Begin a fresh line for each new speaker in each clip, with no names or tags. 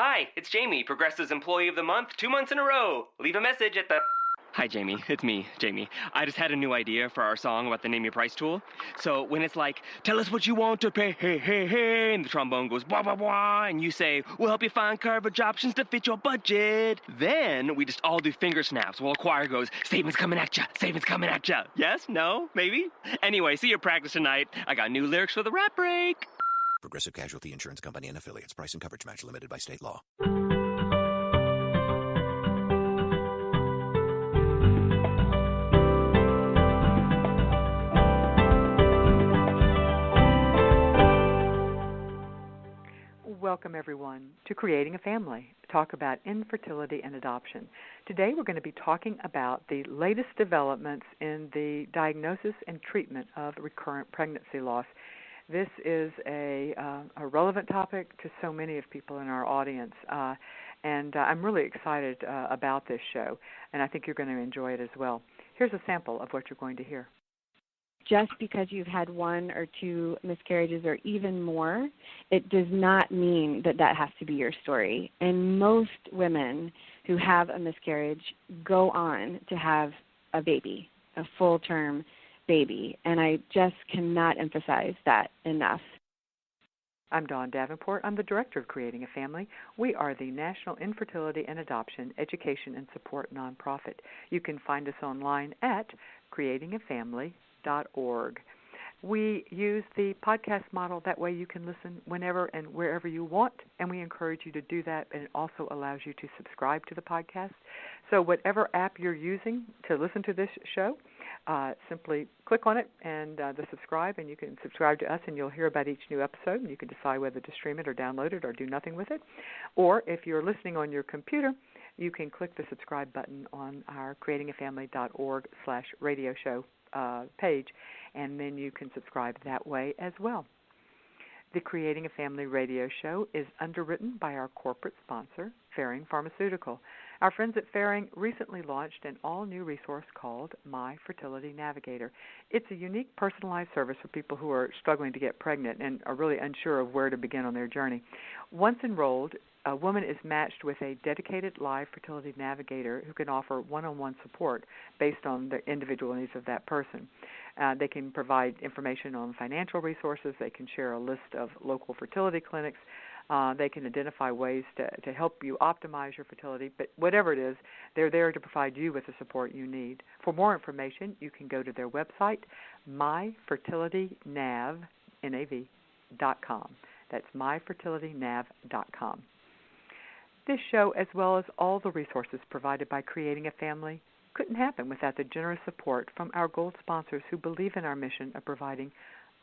Hi, it's Jamie, Progressive's Employee of the Month, 2 months in a row. Leave a message at the... Hi, Jamie. It's me, Jamie. I just had a new idea for our song about the Name Your Price tool. So when it's like, tell us what you want to pay, hey, hey, hey, and the trombone goes, blah, blah, blah, and you say, we'll help you find coverage options to fit your budget. Then we just all do finger snaps while a choir goes, savings coming at ya, savings coming at ya. Yes? No? Maybe? Anyway, see your practice tonight. I got new lyrics for the rap break.
Progressive Casualty Insurance Company and Affiliates. Price and coverage match limited by state law.
Welcome, everyone, to Creating a Family, talk about infertility and adoption. Today we're going to be talking about the latest developments in the diagnosis and treatment of recurrent pregnancy loss. This is a relevant topic to so many of people in our audience, and I'm really excited about this show, and I think you're going to enjoy it as well. Here's a sample of what you're going to hear.
Just because you've had one or two miscarriages or even more, it does not mean that that has to be your story. And most women who have a miscarriage go on to have a baby, a full-term baby. And I just cannot emphasize that enough.
I'm Dawn Davenport. I'm the director of Creating a Family. We are the National Infertility and Adoption Education and Support nonprofit. You can find us online at creatingafamily.org. We use the podcast model. That way you can listen whenever and wherever you want, and we encourage you to do that, and it also allows you to subscribe to the podcast. So whatever app you're using to listen to this show, simply click on it and the subscribe, and you can subscribe to us, and you'll hear about each new episode, and you can decide whether to stream it or download it or do nothing with it. Or if you're listening on your computer, you can click the subscribe button on our creatingafamily.org/radio show page, and then you can subscribe that way as well. The Creating a Family radio show is underwritten by our corporate sponsor, Ferring Pharmaceutical. Our friends at Ferring recently launched an all-new resource called My Fertility Navigator. It's a unique personalized service for people who are struggling to get pregnant and are really unsure of where to begin on their journey. Once enrolled, a woman is matched with a dedicated live fertility navigator who can offer one-on-one support based on the individual needs of that person. They can provide information on financial resources. They can share a list of local fertility clinics. They can identify ways to help you optimize your fertility. But whatever it is, they're there to provide you with the support you need. For more information, you can go to their website, myfertilitynav.com. That's myfertilitynav.com. This show, as well as all the resources provided by Creating a Family, couldn't happen without the generous support from our gold sponsors who believe in our mission of providing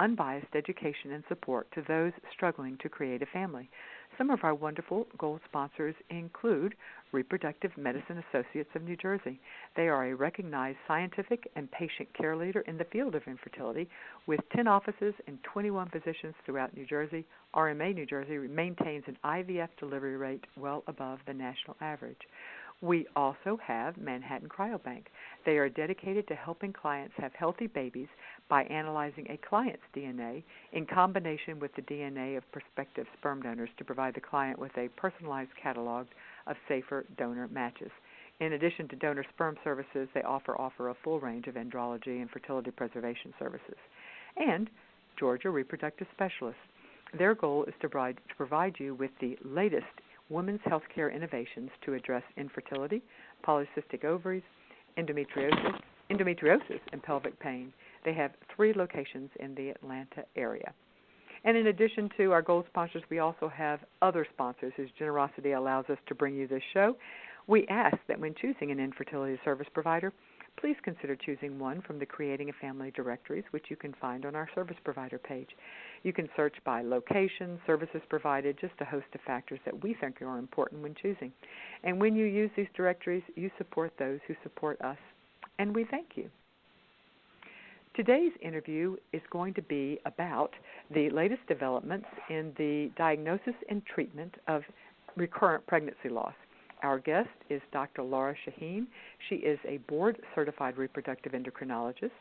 unbiased education and support to those struggling to create a family. Some of our wonderful gold sponsors include Reproductive Medicine Associates of New Jersey. They are a recognized scientific and patient care leader in the field of infertility with 10 offices and 21 physicians throughout New Jersey. RMA New Jersey maintains an IVF delivery rate well above the national average. We also have Manhattan Cryobank. They are dedicated to helping clients have healthy babies by analyzing a client's DNA in combination with the DNA of prospective sperm donors to provide the client with a personalized catalog of safer donor matches. In addition to donor sperm services, they offer a full range of andrology and fertility preservation services. And Georgia Reproductive Specialists. Their goal is to provide you with the latest women's healthcare innovations to address infertility, polycystic ovaries, endometriosis, and pelvic pain. They have 3 locations in the Atlanta area. And in addition to our gold sponsors, we also have other sponsors whose generosity allows us to bring you this show. We ask that when choosing an infertility service provider, please consider choosing one from the Creating a Family directories, which you can find on our service provider page. You can search by location, services provided, just a host of factors that we think are important when choosing. And when you use these directories, you support those who support us, and we thank you. Today's interview is going to be about the latest developments in the diagnosis and treatment of recurrent pregnancy loss. Our guest is Dr. Lora Shahine. She is a board-certified reproductive endocrinologist.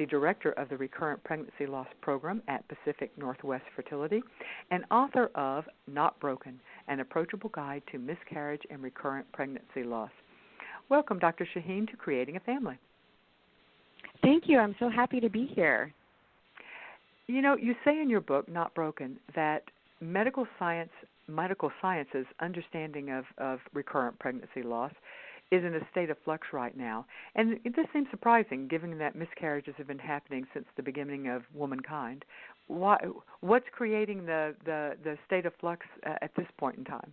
the director of the Recurrent Pregnancy Loss Program at Pacific NW Fertility, and author of Not Broken, An Approachable Guide to Miscarriage and Recurrent Pregnancy Loss. Welcome, Dr. Shahine, to Creating a Family.
Thank you. I'm so happy to be here.
You know, you say in your book, Not Broken, that medical science's understanding of recurrent pregnancy loss is in a state of flux right now. And this seems surprising, given that miscarriages have been happening since the beginning of womankind. What's creating the state of flux at this point in time?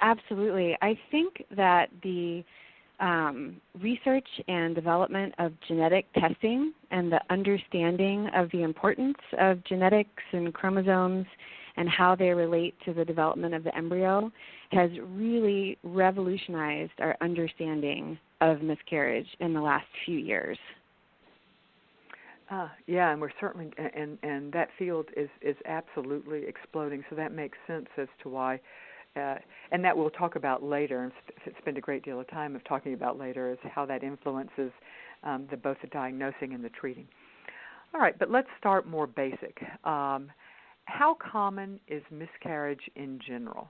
Absolutely. I think that the research and development of genetic testing and the understanding of the importance of genetics and chromosomes and how they relate to the development of the embryo has really revolutionized our understanding of miscarriage in the last few years.
Yeah, and we're certainly, and that field is absolutely exploding, so that makes sense as to why, and that we'll talk about later, and spend a great deal of time of talking about later, is how that influences both the diagnosing and the treating. All right, but let's start more basic. How common is miscarriage in general?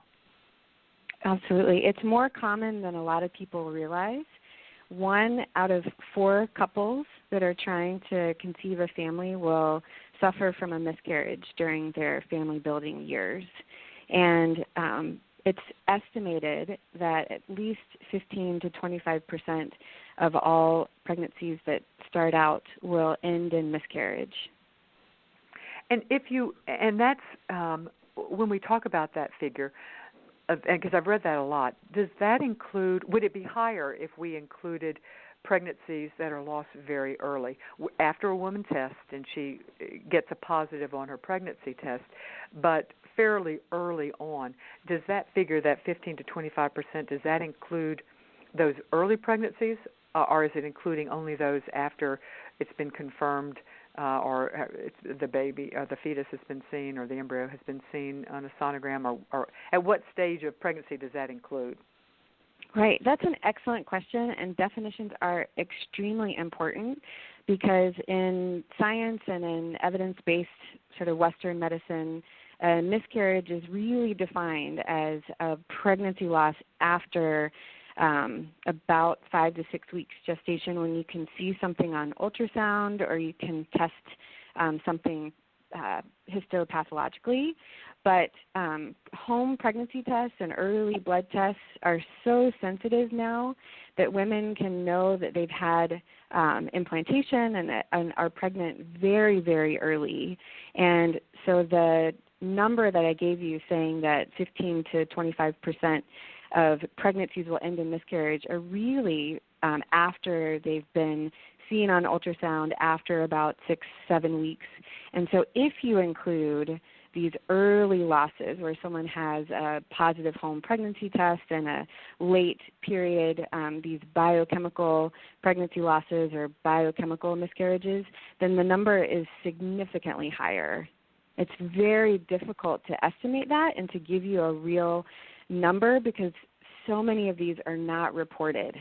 Absolutely. It's more common than a lot of people realize. 1 out of 4 couples that are trying to conceive a family will suffer from a miscarriage during their family building years. And it's estimated that at least 15 to 25% of all pregnancies that start out will end in miscarriage. And that's when we talk about that figure, because I've read that a lot, does that include, would it be higher if we included pregnancies that are lost very early, after a woman tests and she gets a positive on her pregnancy test, but fairly early on? Does that figure, that 15 to 25%, does that include those early pregnancies, or is it including only those after it's been confirmed or the baby or the fetus has been seen or the embryo has been seen on a sonogram, or at what stage of pregnancy does that include? Right. That's an excellent question, and definitions are extremely important because in science and in evidence-based sort of Western medicine, miscarriage is really defined as a pregnancy loss after about 5 to 6 weeks gestation, when you can see something on ultrasound or you can test something histopathologically. But home pregnancy tests and early blood tests are so sensitive now that women can know that they've had implantation and are pregnant very, very early. And so the number that I gave you, saying that 15 to 25% of pregnancies will end in miscarriage, are really after they've been seen on ultrasound after about 6-7 weeks. And so if you include these early losses where someone has a positive home pregnancy test and a late period, these biochemical pregnancy losses or biochemical miscarriages, then the number is significantly higher. It's very difficult to estimate that and to give you a real number because so many of these are not reported.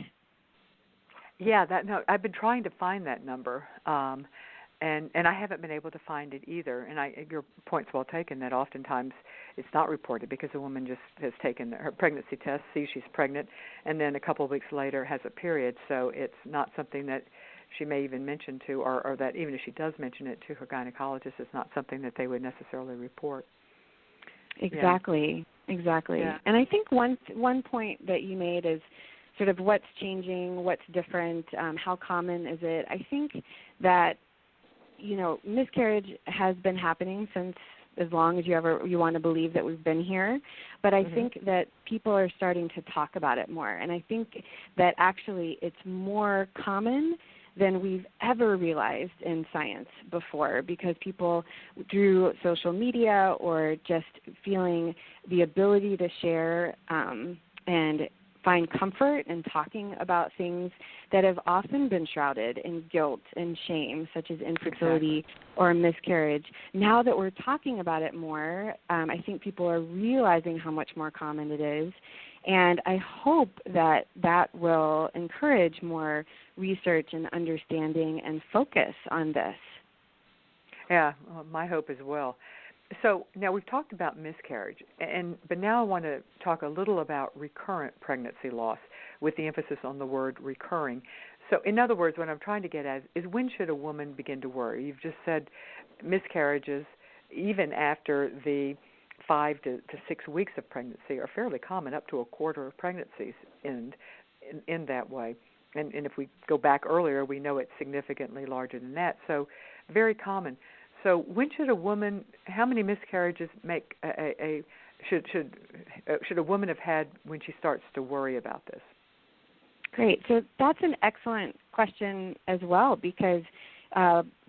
Yeah, I've been trying to find that number, and I haven't been able to find it either. And your point's well taken that oftentimes it's not reported because a woman just has taken her pregnancy test, sees she's pregnant, and then a couple of weeks later has a period. So it's not something that she may even mention to, or that even if she does mention it to her gynecologist, it's not something that they would necessarily report.
Exactly. Yeah. And I think one point that you made is sort of what's changing, what's different, how common is it? I think that, miscarriage has been happening since as long as you want to believe that we've been here. But I think that people are starting to talk about it more. And I think that actually it's more common than we've ever realized in science before, because people, through social media or just feeling the ability to share and find comfort in talking about things that have often been shrouded in guilt and shame, such as infertility or miscarriage. Now that we're talking about it more, I think people are realizing how much more common it is, and I hope that that will encourage more research and understanding and focus on this.
Yeah, my hope as well. So now we've talked about miscarriage, but now I want to talk a little about recurrent pregnancy loss with the emphasis on the word recurring. So in other words, what I'm trying to get at is when should a woman begin to worry? You've just said miscarriages, even after the 5 to 6 weeks of pregnancy, are fairly common. Up to a quarter of pregnancies end in that way. And if we go back earlier, we know it's significantly larger than that. So very common. So when should a woman, how many miscarriages should a woman have had when she starts to worry about this?
Great. So that's an excellent question as well, because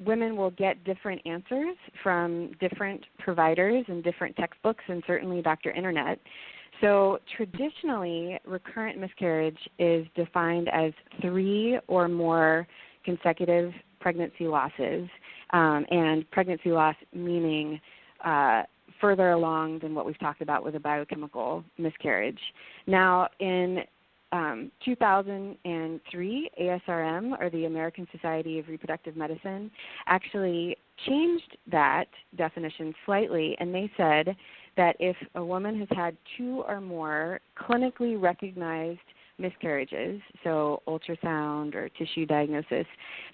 women will get different answers from different providers and different textbooks and certainly Dr. Internet. So traditionally, recurrent miscarriage is defined as 3 or more consecutive pregnancy losses, and pregnancy loss meaning further along than what we've talked about with a biochemical miscarriage. Now, in 2003, ASRM, or the American Society of Reproductive Medicine, actually changed that definition slightly, and they said that if a woman has had 2 or more clinically recognized miscarriages, so ultrasound or tissue diagnosis,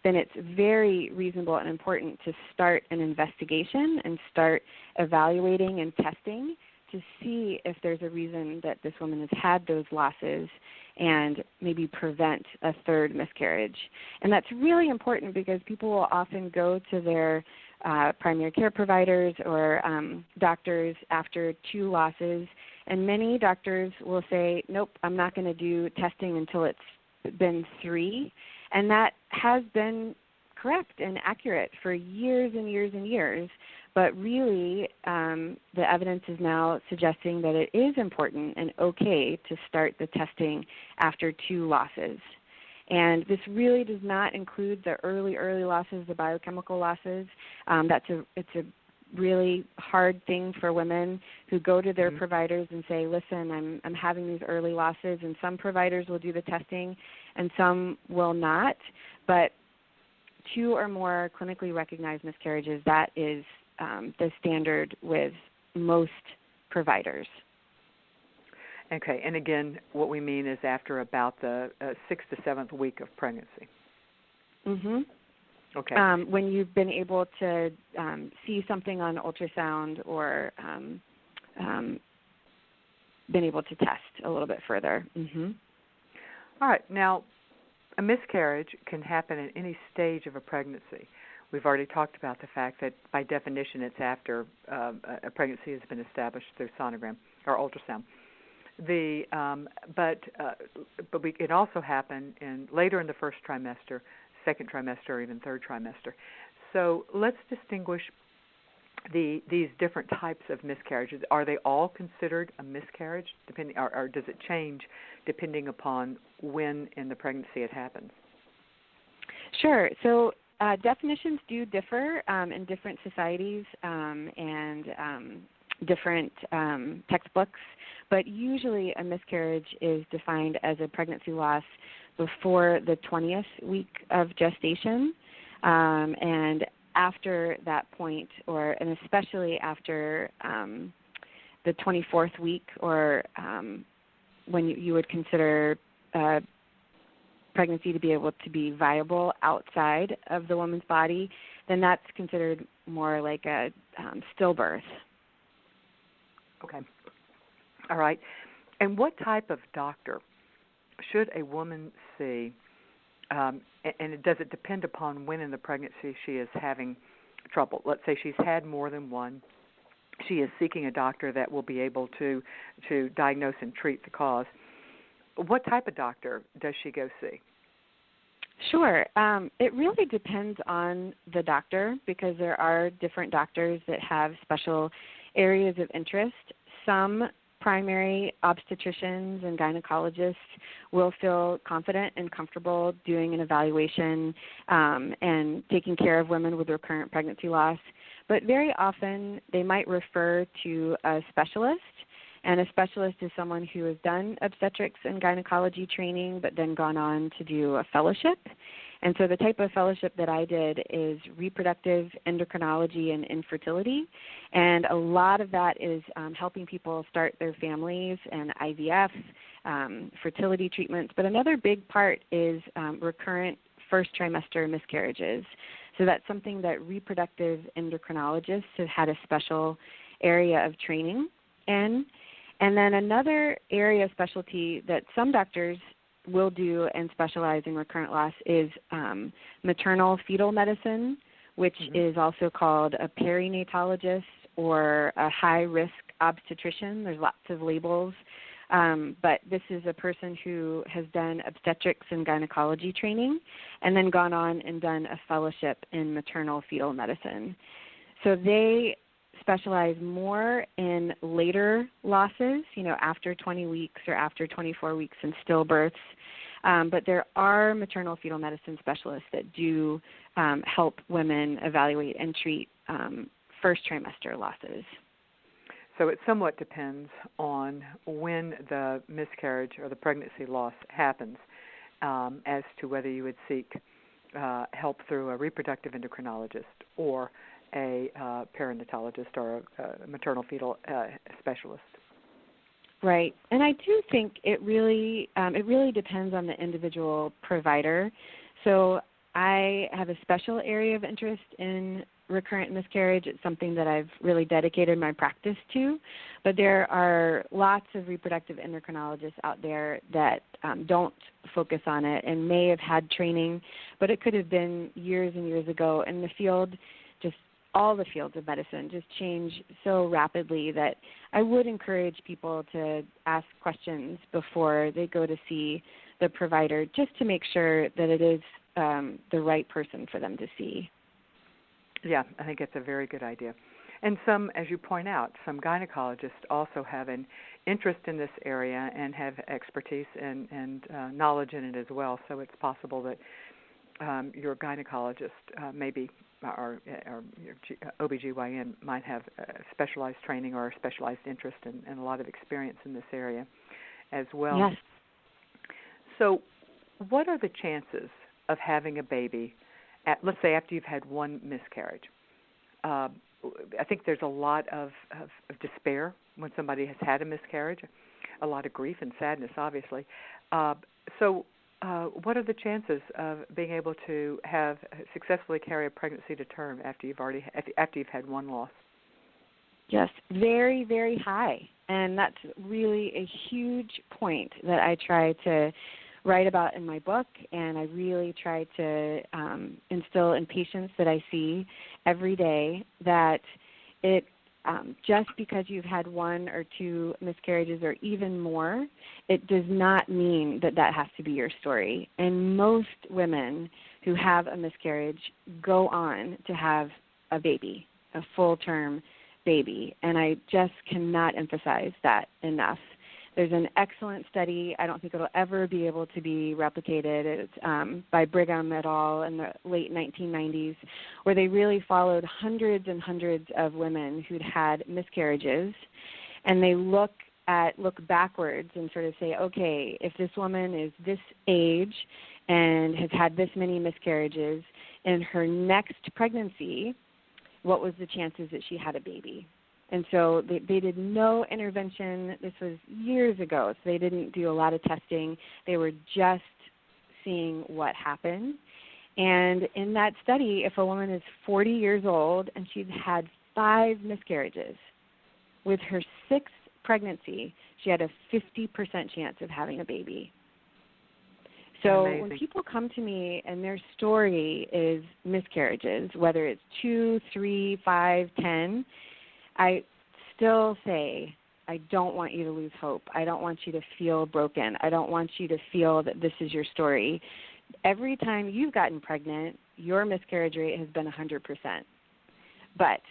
then it's very reasonable and important to start an investigation and start evaluating and testing to see if there's a reason that this woman has had those losses and maybe prevent a 3rd miscarriage. And that's really important because people will often go to their primary care providers or doctors after 2 losses, and many doctors will say, nope, I'm not going to do testing until it's been 3, and that has been correct and accurate for years and years and years. But really, the evidence is now suggesting that it is important and okay to start the testing after 2 losses. And this really does not include the early losses, the biochemical losses. It's a really hard thing for women who go to their providers and say, listen, I'm having these early losses, and some providers will do the testing and some will not. But 2 or more clinically recognized miscarriages, that is the standard with most providers.
Okay, and again, what we mean is after about the 6th to 7th week of pregnancy.
Mm-hmm.
Okay.
When you've been able to see something on ultrasound or been able to test a little bit further. Mm-hmm.
All right. Now, a miscarriage can happen at any stage of a pregnancy. We've already talked about the fact that by definition it's after a pregnancy has been established through sonogram or ultrasound. But it can also happen later in the 1st trimester, 2nd trimester, or even 3rd trimester. So let's distinguish these different types of miscarriages. Are they all considered a miscarriage, or does it change depending upon when in the pregnancy it happens?
Sure. So definitions do differ in different societies and different textbooks, but usually a miscarriage is defined as a pregnancy loss before the 20th week of gestation, and after that point, and especially after the 24th week, or when you would consider pregnancy to be able to be viable outside of the woman's body, then that's considered more like a stillbirth.
Okay. All right. And what type of doctor should a woman see, and does it depend upon when in the pregnancy she is having trouble? Let's say she's had more than one. She is seeking a doctor that will be able to diagnose and treat the cause. What type of doctor does she go see?
Sure. It really depends on the doctor, because there are different doctors that have special areas of interest. Some primary obstetricians and gynecologists will feel confident and comfortable doing an evaluation and taking care of women with recurrent pregnancy loss. But very often they might refer to a specialist, and a specialist is someone who has done obstetrics and gynecology training but then gone on to do a fellowship. And so the type of fellowship that I did is reproductive, endocrinology, and infertility. And a lot of that is helping people start their families and IVF, fertility treatments. But another big part is recurrent first trimester miscarriages. So that's something that reproductive endocrinologists have had a special area of training in. And then another area of specialty that some doctors will do and specialize in recurrent loss is maternal fetal medicine, which is also called a perinatologist or a high-risk obstetrician. There's lots of labels, but this is a person who has done obstetrics and gynecology training and then gone on and done a fellowship in maternal fetal medicine. So they specialize more in later losses, after 20 weeks or after 24 weeks in stillbirths. But there are maternal fetal medicine specialists that do help women evaluate and treat first trimester losses.
So it somewhat depends on when the miscarriage or the pregnancy loss happens as to whether you would seek help through a reproductive endocrinologist or a perinatologist or a maternal fetal specialist.
Right, and I do think it really depends on the individual provider. So I have a special area of interest in recurrent miscarriage. It's something that I've really dedicated my practice to, but there are lots of reproductive endocrinologists out there that don't focus on it and may have had training, but it could have been years and years ago, and the field all the fields of medicine just change so rapidly that I would encourage people to ask questions before they go to see the provider just to make sure that it is the right person for them to see.
Yeah, I think it's a very good idea. And some, as you point out, some gynecologists also have an interest in this area and have expertise and knowledge in it as well. So it's possible that your gynecologist maybe or your OBGYN might have specialized training or specialized interest and a lot of experience in this area as well.
Yes.
So what are the chances of having a baby, let's say after you've had one miscarriage? I think there's a lot of despair when somebody has had a miscarriage, a lot of grief and sadness, obviously. So what are the chances of being able to have successfully carry a pregnancy to term after you've had one loss?
Yes, very, very high, and that's really a huge point that I try to write about in my book, and I really try to instill in patients that I see every day that it just because you've had one or two miscarriages or even more, it does not mean that that has to be your story. And most women who have a miscarriage go on to have a baby, a full-term baby. And I just cannot emphasize that enough. There's an excellent study. I don't think it'll ever be able to be replicated. It's by Brigham et al. In the late 1990s, where they really followed hundreds and hundreds of women who'd had miscarriages, and they look backwards and sort of say, okay, if this woman is this age and has had this many miscarriages, in her next pregnancy, what was the chances that she had a baby? And so they did no intervention. This was years ago, so they didn't do a lot of testing. They were just seeing what happened. And in that study, if a woman is 40 years old and she's had 5 miscarriages, with her 6th pregnancy, she had a 50% chance of having a baby. So
Amazing.
When people come to me and their story is miscarriages, whether it's 2, 3, 5, 10, I still say, I don't want you to lose hope. I don't want you to feel broken. I don't want you to feel that this is your story. Every time you've gotten pregnant, your miscarriage rate has been 100%. But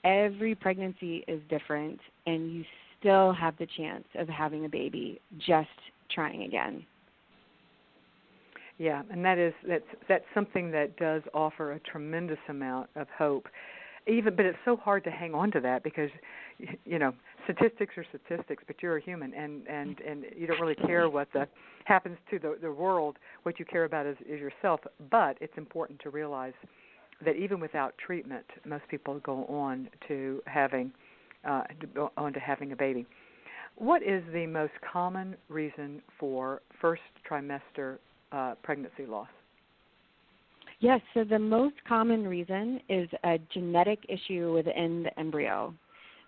every pregnancy is different, and you still have the chance of having a baby just trying again.
Yeah, and that's something that does offer a tremendous amount of hope. But it's so hard to hang on to that because, statistics are statistics, but you're a human, and you don't really care what happens to the world. What you care about is yourself. But it's important to realize that even without treatment, most people go on to having a baby. What is the most common reason for first trimester pregnancy loss?
Yes, so the most common reason is a genetic issue within the embryo.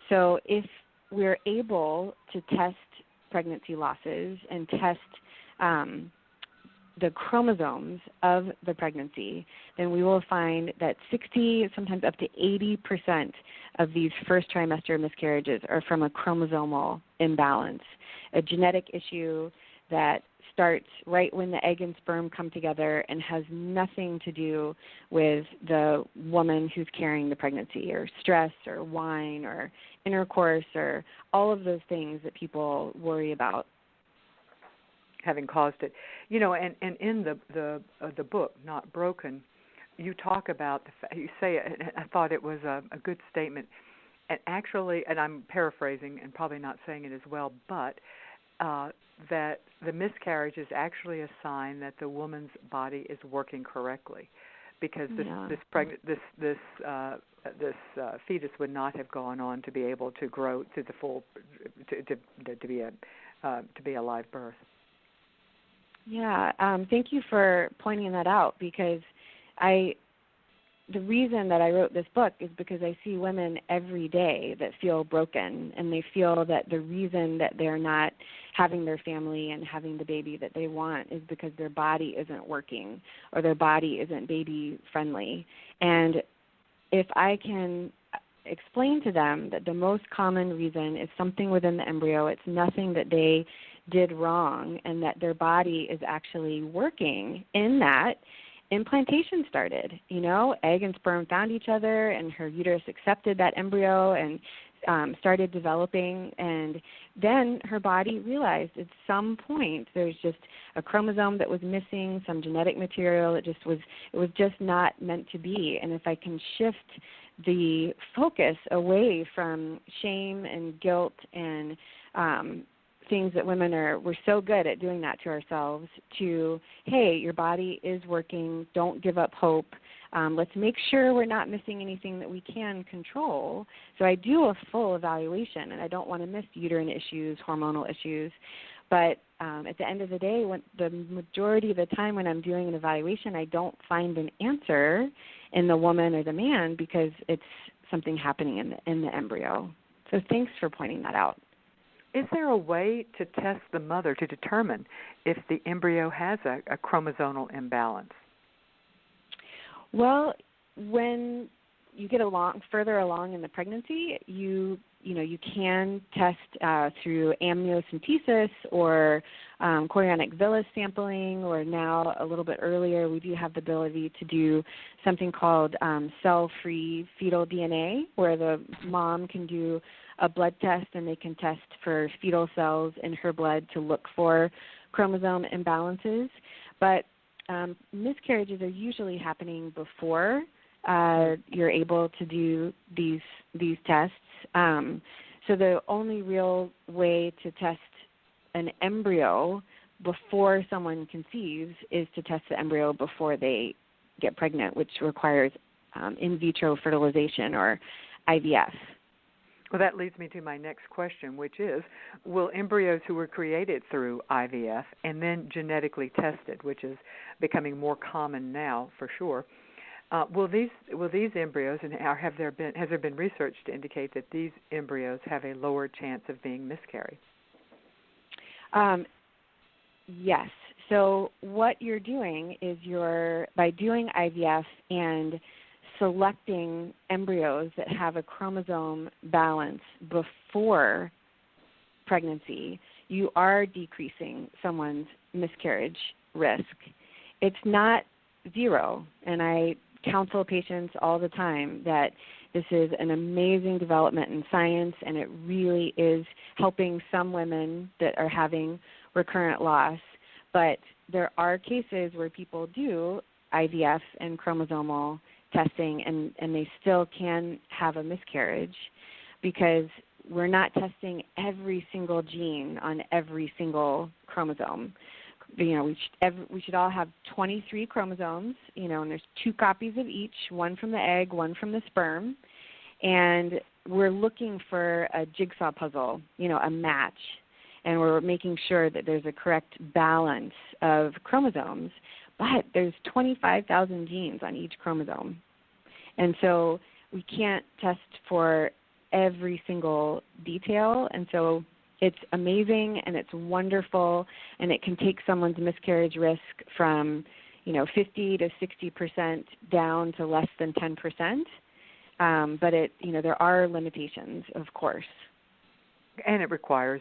So if we're able to test pregnancy losses and test the chromosomes of the pregnancy, then we will find that 60, sometimes up to 80% of these first trimester miscarriages are from a chromosomal imbalance, a genetic issue that starts right when the egg and sperm come together and has nothing to do with the woman who's carrying the pregnancy, or stress or wine or intercourse or all of those things that people worry about
having caused it. And in the book, Not Broken, you talk about you say, and I thought it was a good statement, and actually, and I'm paraphrasing and probably not saying it as well, but that the miscarriage is actually a sign that the woman's body is working correctly, because this fetus would not have gone on to be able to grow to the full to be a live birth.
Yeah, thank you for pointing that out, because the reason that I wrote this book is because I see women every day that feel broken, and they feel that the reason that they're not having their family and having the baby that they want is because their body isn't working or their body isn't baby friendly. And if I can explain to them that the most common reason is something within the embryo, it's nothing that they did wrong, and that their body is actually working in that, implantation started. Egg and sperm found each other, and her uterus accepted that embryo and started developing, and then her body realized at some point there's just a chromosome that was missing, some genetic material. It was just not meant to be. And if I can shift the focus away from shame and guilt and things that we're so good at doing that to ourselves, to, hey, your body is working, don't give up hope, let's make sure we're not missing anything that we can control. So I do a full evaluation, and I don't want to miss uterine issues, hormonal issues, but at the end of the day, when the majority of the time when I'm doing an evaluation, I don't find an answer in the woman or the man because it's something happening in the embryo. So thanks for pointing that out.
Is there a way to test the mother to determine if the embryo has a chromosomal imbalance?
Well, when you get further along in the pregnancy, you can test through amniocentesis or chorionic villus sampling, or now a little bit earlier, we do have the ability to do something called cell-free fetal DNA, where the mom can do a blood test and they can test for fetal cells in her blood to look for chromosome imbalances. But miscarriages are usually happening before you're able to do these tests. So the only real way to test an embryo before someone conceives is to test the embryo before they get pregnant, which requires in vitro fertilization, or IVF.
Well, that leads me to my next question, which is, will embryos who were created through IVF and then genetically tested, which is becoming more common now for sure, will these embryos, and has there been research to indicate that these embryos have a lower chance of being miscarried?
Yes. So what you're doing is by doing IVF and selecting embryos that have a chromosome balance before pregnancy, you are decreasing someone's miscarriage risk. It's not zero, and I counsel patients all the time that This is an amazing development in science, and it really is helping some women that are having recurrent loss. But there are cases where people do IVF and chromosomal testing, and they still can have a miscarriage because we're not testing every single gene on every single chromosome. We should all have 23 chromosomes, and there's 2 copies of each, one from the egg, one from the sperm, and we're looking for a jigsaw puzzle, a match, and we're making sure that there's a correct balance of chromosomes, but there's 25,000 genes on each chromosome, and so we can't test for every single detail, and so it's amazing and it's wonderful, and it can take someone's miscarriage risk from 50 to 60% down to less than 10%. But there are limitations, of course.
And it requires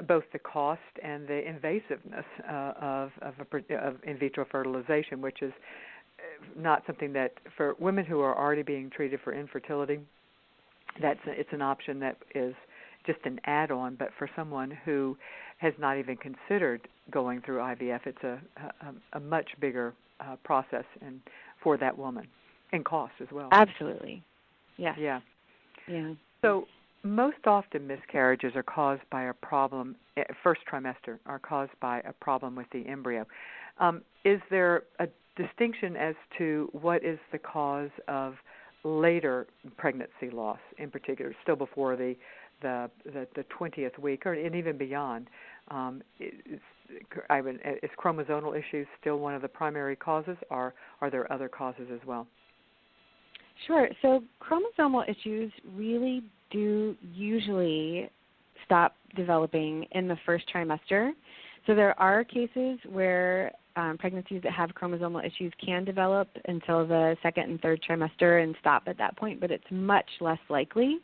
both the cost and the invasiveness of in vitro fertilization, which is not something that for women who are already being treated for infertility, it's an option that is just an add-on, but for someone who has not even considered going through IVF, it's a much bigger process and for that woman, and cost as well.
Absolutely. Yeah.
Yeah.
Yeah.
So most often miscarriages are caused by a problem, first trimester, are caused by a problem with the embryo. Is there a distinction as to what is the cause of later pregnancy loss, in particular, still before the 20th week, and even beyond? Is chromosomal issues still one of the primary causes, or are there other causes as well?
Sure. So chromosomal issues really do usually stop developing in the first trimester. So there are cases where pregnancies that have chromosomal issues can develop until the second and third trimester and stop at that point, but it's much less likely.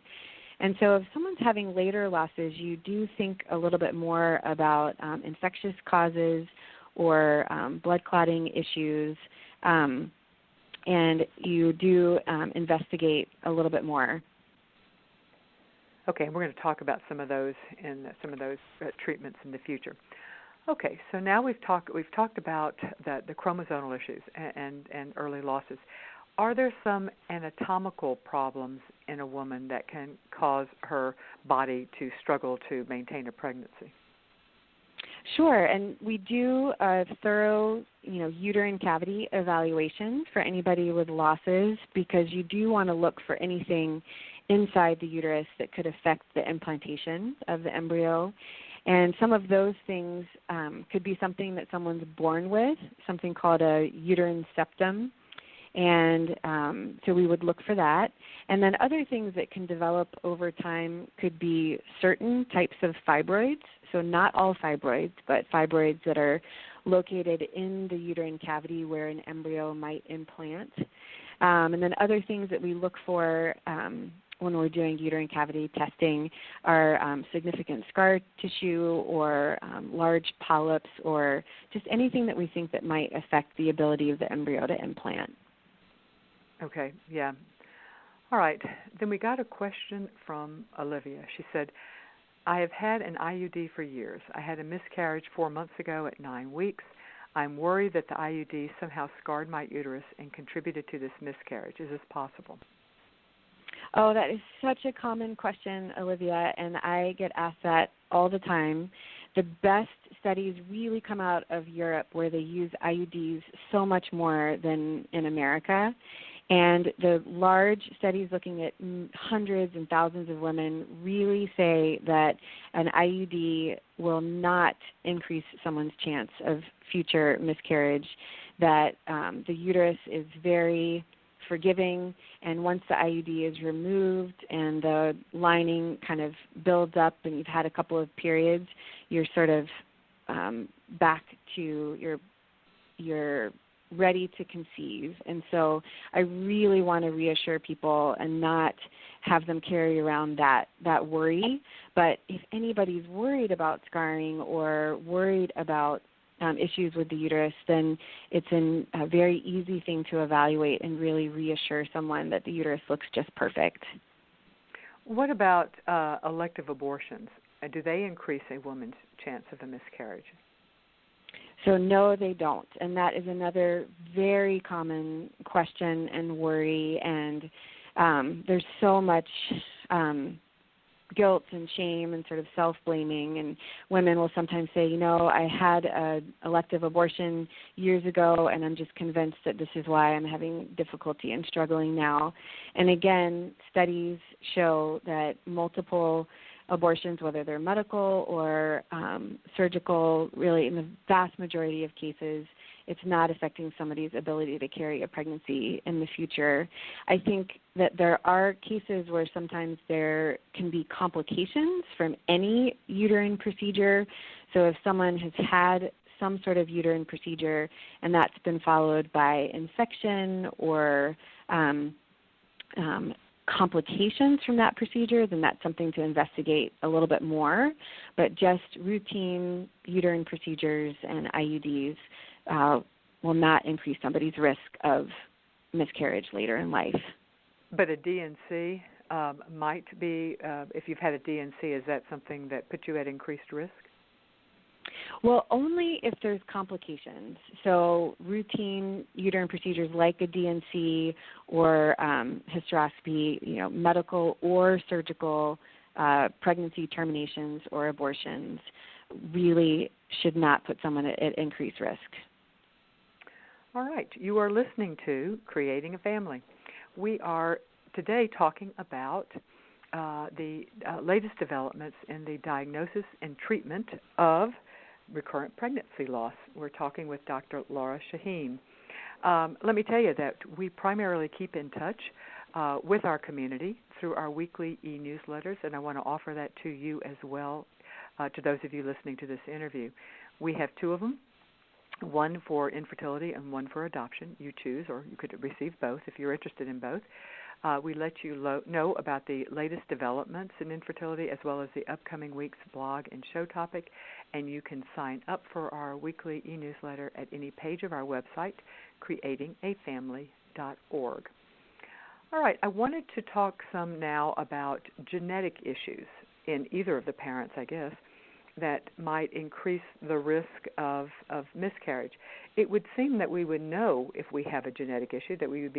And so if someone's having later losses, you do think a little bit more about infectious causes or blood clotting issues, and you do investigate a little bit more.
Okay, and we're going to talk about some of those treatments in the future. Okay, so now we've talked about the chromosomal issues and early losses. Are there some anatomical problems in a woman that can cause her body to struggle to maintain a pregnancy?
Sure, and we do a thorough, uterine cavity evaluation for anybody with losses, because you do want to look for anything inside the uterus that could affect the implantation of the embryo. And some of those things could be something that someone's born with, something called a uterine septum. And so we would look for that. And then other things that can develop over time could be certain types of fibroids. So not all fibroids, but fibroids that are located in the uterine cavity where an embryo might implant. And then other things that we look for when we're doing uterine cavity testing are significant scar tissue or large polyps, or just anything that we think that might affect the ability of the embryo to implant.
Okay, yeah. All right. Then we got a question from Olivia. She said, I have had an IUD for years. I had a miscarriage 4 months ago at 9 weeks. I'm worried that the IUD somehow scarred my uterus and contributed to this miscarriage. Is this possible?
Oh, that is such a common question, Olivia, and I get asked that all the time. The best studies really come out of Europe, where they use IUDs so much more than in America. And the large studies looking at hundreds and thousands of women really say that an IUD will not increase someone's chance of future miscarriage, that the uterus is very forgiving, and once the IUD is removed and the lining kind of builds up and you've had a couple of periods, you're sort of back to your ready to conceive. And so I really want to reassure people and not have them carry around that worry. But if anybody's worried about scarring or worried about issues with the uterus, then it's a very easy thing to evaluate and really reassure someone that the uterus looks just perfect.
What about elective abortions? Do they increase a woman's chance of a miscarriage?
So no, they don't. And that is another very common question and worry. And there's so much guilt and shame and sort of self-blaming. And women will sometimes say, I had an elective abortion years ago, and I'm just convinced that this is why I'm having difficulty and struggling now. And again, studies show that multiple abortions, whether they're medical or surgical, really in the vast majority of cases, it's not affecting somebody's ability to carry a pregnancy in the future. I think that there are cases where sometimes there can be complications from any uterine procedure. So if someone has had some sort of uterine procedure and that's been followed by infection or complications from that procedure, then that's something to investigate a little bit more. But just routine uterine procedures and IUDs will not increase somebody's risk of miscarriage later in life.
But a DNC might be, if you've had a DNC, is that something that puts you at increased risk?
Well, only if there's complications. So routine uterine procedures like a DNC or hysteroscopy, medical or surgical pregnancy terminations or abortions really should not put someone at increased risk.
All right. You are listening to Creating a Family. We are today talking about the latest developments in the diagnosis and treatment of recurrent pregnancy loss. We're talking with Dr. Lora Shahine. Let me tell you that we primarily keep in touch with our community through our weekly e-newsletters, and I want to offer that to you as well, to those of you listening to this interview. We have two of them, one for infertility and one for adoption. You choose, or you could receive both if you're interested in both. We let you know about the latest developments in infertility as well as the upcoming week's blog and show topic, and you can sign up for our weekly e-newsletter at any page of our website, creatingafamily.org. All right, I wanted to talk some now about genetic issues in either of the parents, I guess, that might increase the risk of miscarriage. It would seem that we would know if we have a genetic issue, that we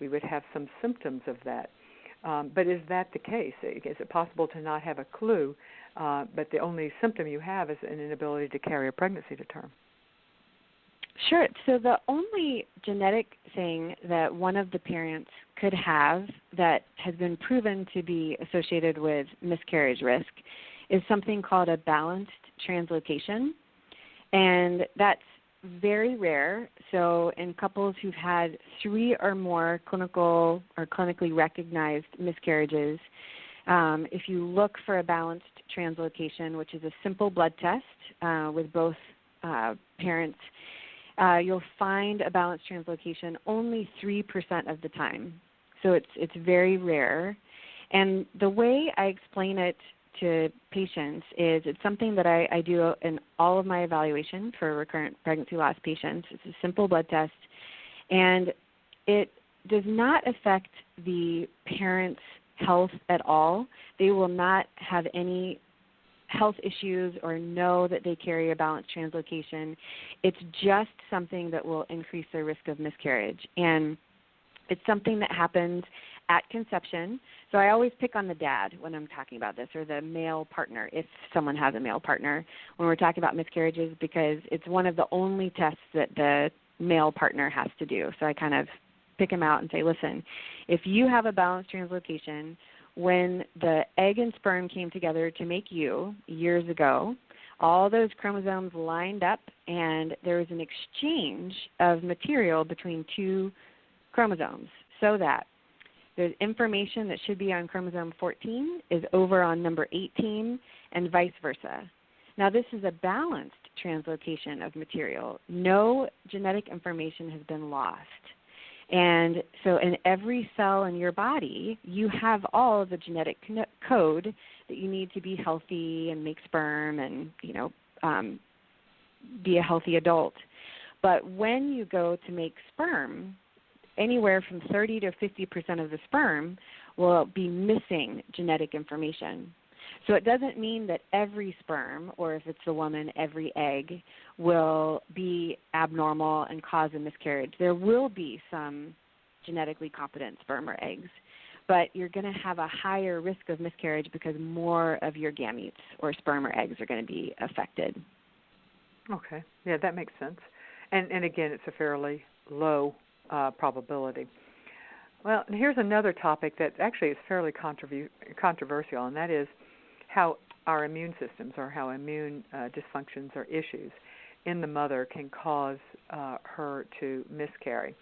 would have some symptoms of that. But is that the case? Is it possible to not have a clue, but the only symptom you have is an inability to carry a pregnancy to term?
Sure. So the only genetic thing that one of the parents could have that has been proven to be associated with miscarriage risk is something called a balanced translocation, and that's very rare. So in couples who've had 3 or more clinical or clinically recognized miscarriages, if you look for a balanced translocation, which is a simple blood test with both parents, you'll find a balanced translocation only 3% of the time. So it's very rare. And the way I explain it to patients is it's something that I do in all of my evaluation for recurrent pregnancy loss patients. It's a simple blood test, and it does not affect the parent's health at all. They will not have any health issues or know that they carry a balanced translocation. It's just something that will increase their risk of miscarriage. And it's something that happens at conception. So I always pick on the dad when I'm talking about this, or the male partner, if someone has a male partner, when we're talking about miscarriages, because it's one of the only tests that the male partner has to do. So I kind of pick him out and say, listen, if you have a balanced translocation, when the egg and sperm came together to make you years ago, all those chromosomes lined up, and there was an exchange of material between 2 chromosomes, so that the information that should be on chromosome 14 is over on number 18 and vice versa. Now, this is a balanced translocation of material. No genetic information has been lost. And so in every cell in your body, you have all of the genetic code that you need to be healthy and make sperm and, be a healthy adult. But when you go to make sperm, anywhere from 30 to 50% of the sperm will be missing genetic information. So it doesn't mean that every sperm, or if it's a woman, every egg, will be abnormal and cause a miscarriage. There will be some genetically competent sperm or eggs, but you're going to have a higher risk of miscarriage because more of your gametes or sperm or eggs are going to be affected.
Okay. Yeah, that makes sense. And again, it's a fairly low probability. Well, here's another topic that actually is fairly controversial, and that is how our immune systems or how immune dysfunctions or issues in the mother can cause her to miscarry.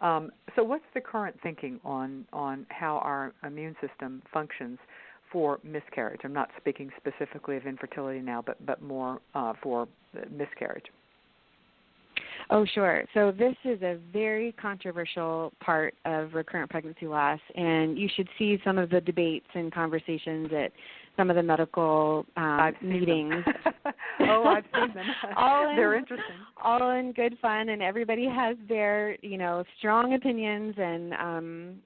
So what's the current thinking on how our immune system functions for miscarriage? I'm not speaking specifically of infertility now, but more for miscarriage.
Oh, sure. So this is a very controversial part of recurrent pregnancy loss, and you should see some of the debates and conversations at some of the medical meetings.
I've seen them. They're interesting.
All in good fun, and everybody has their, strong opinions and,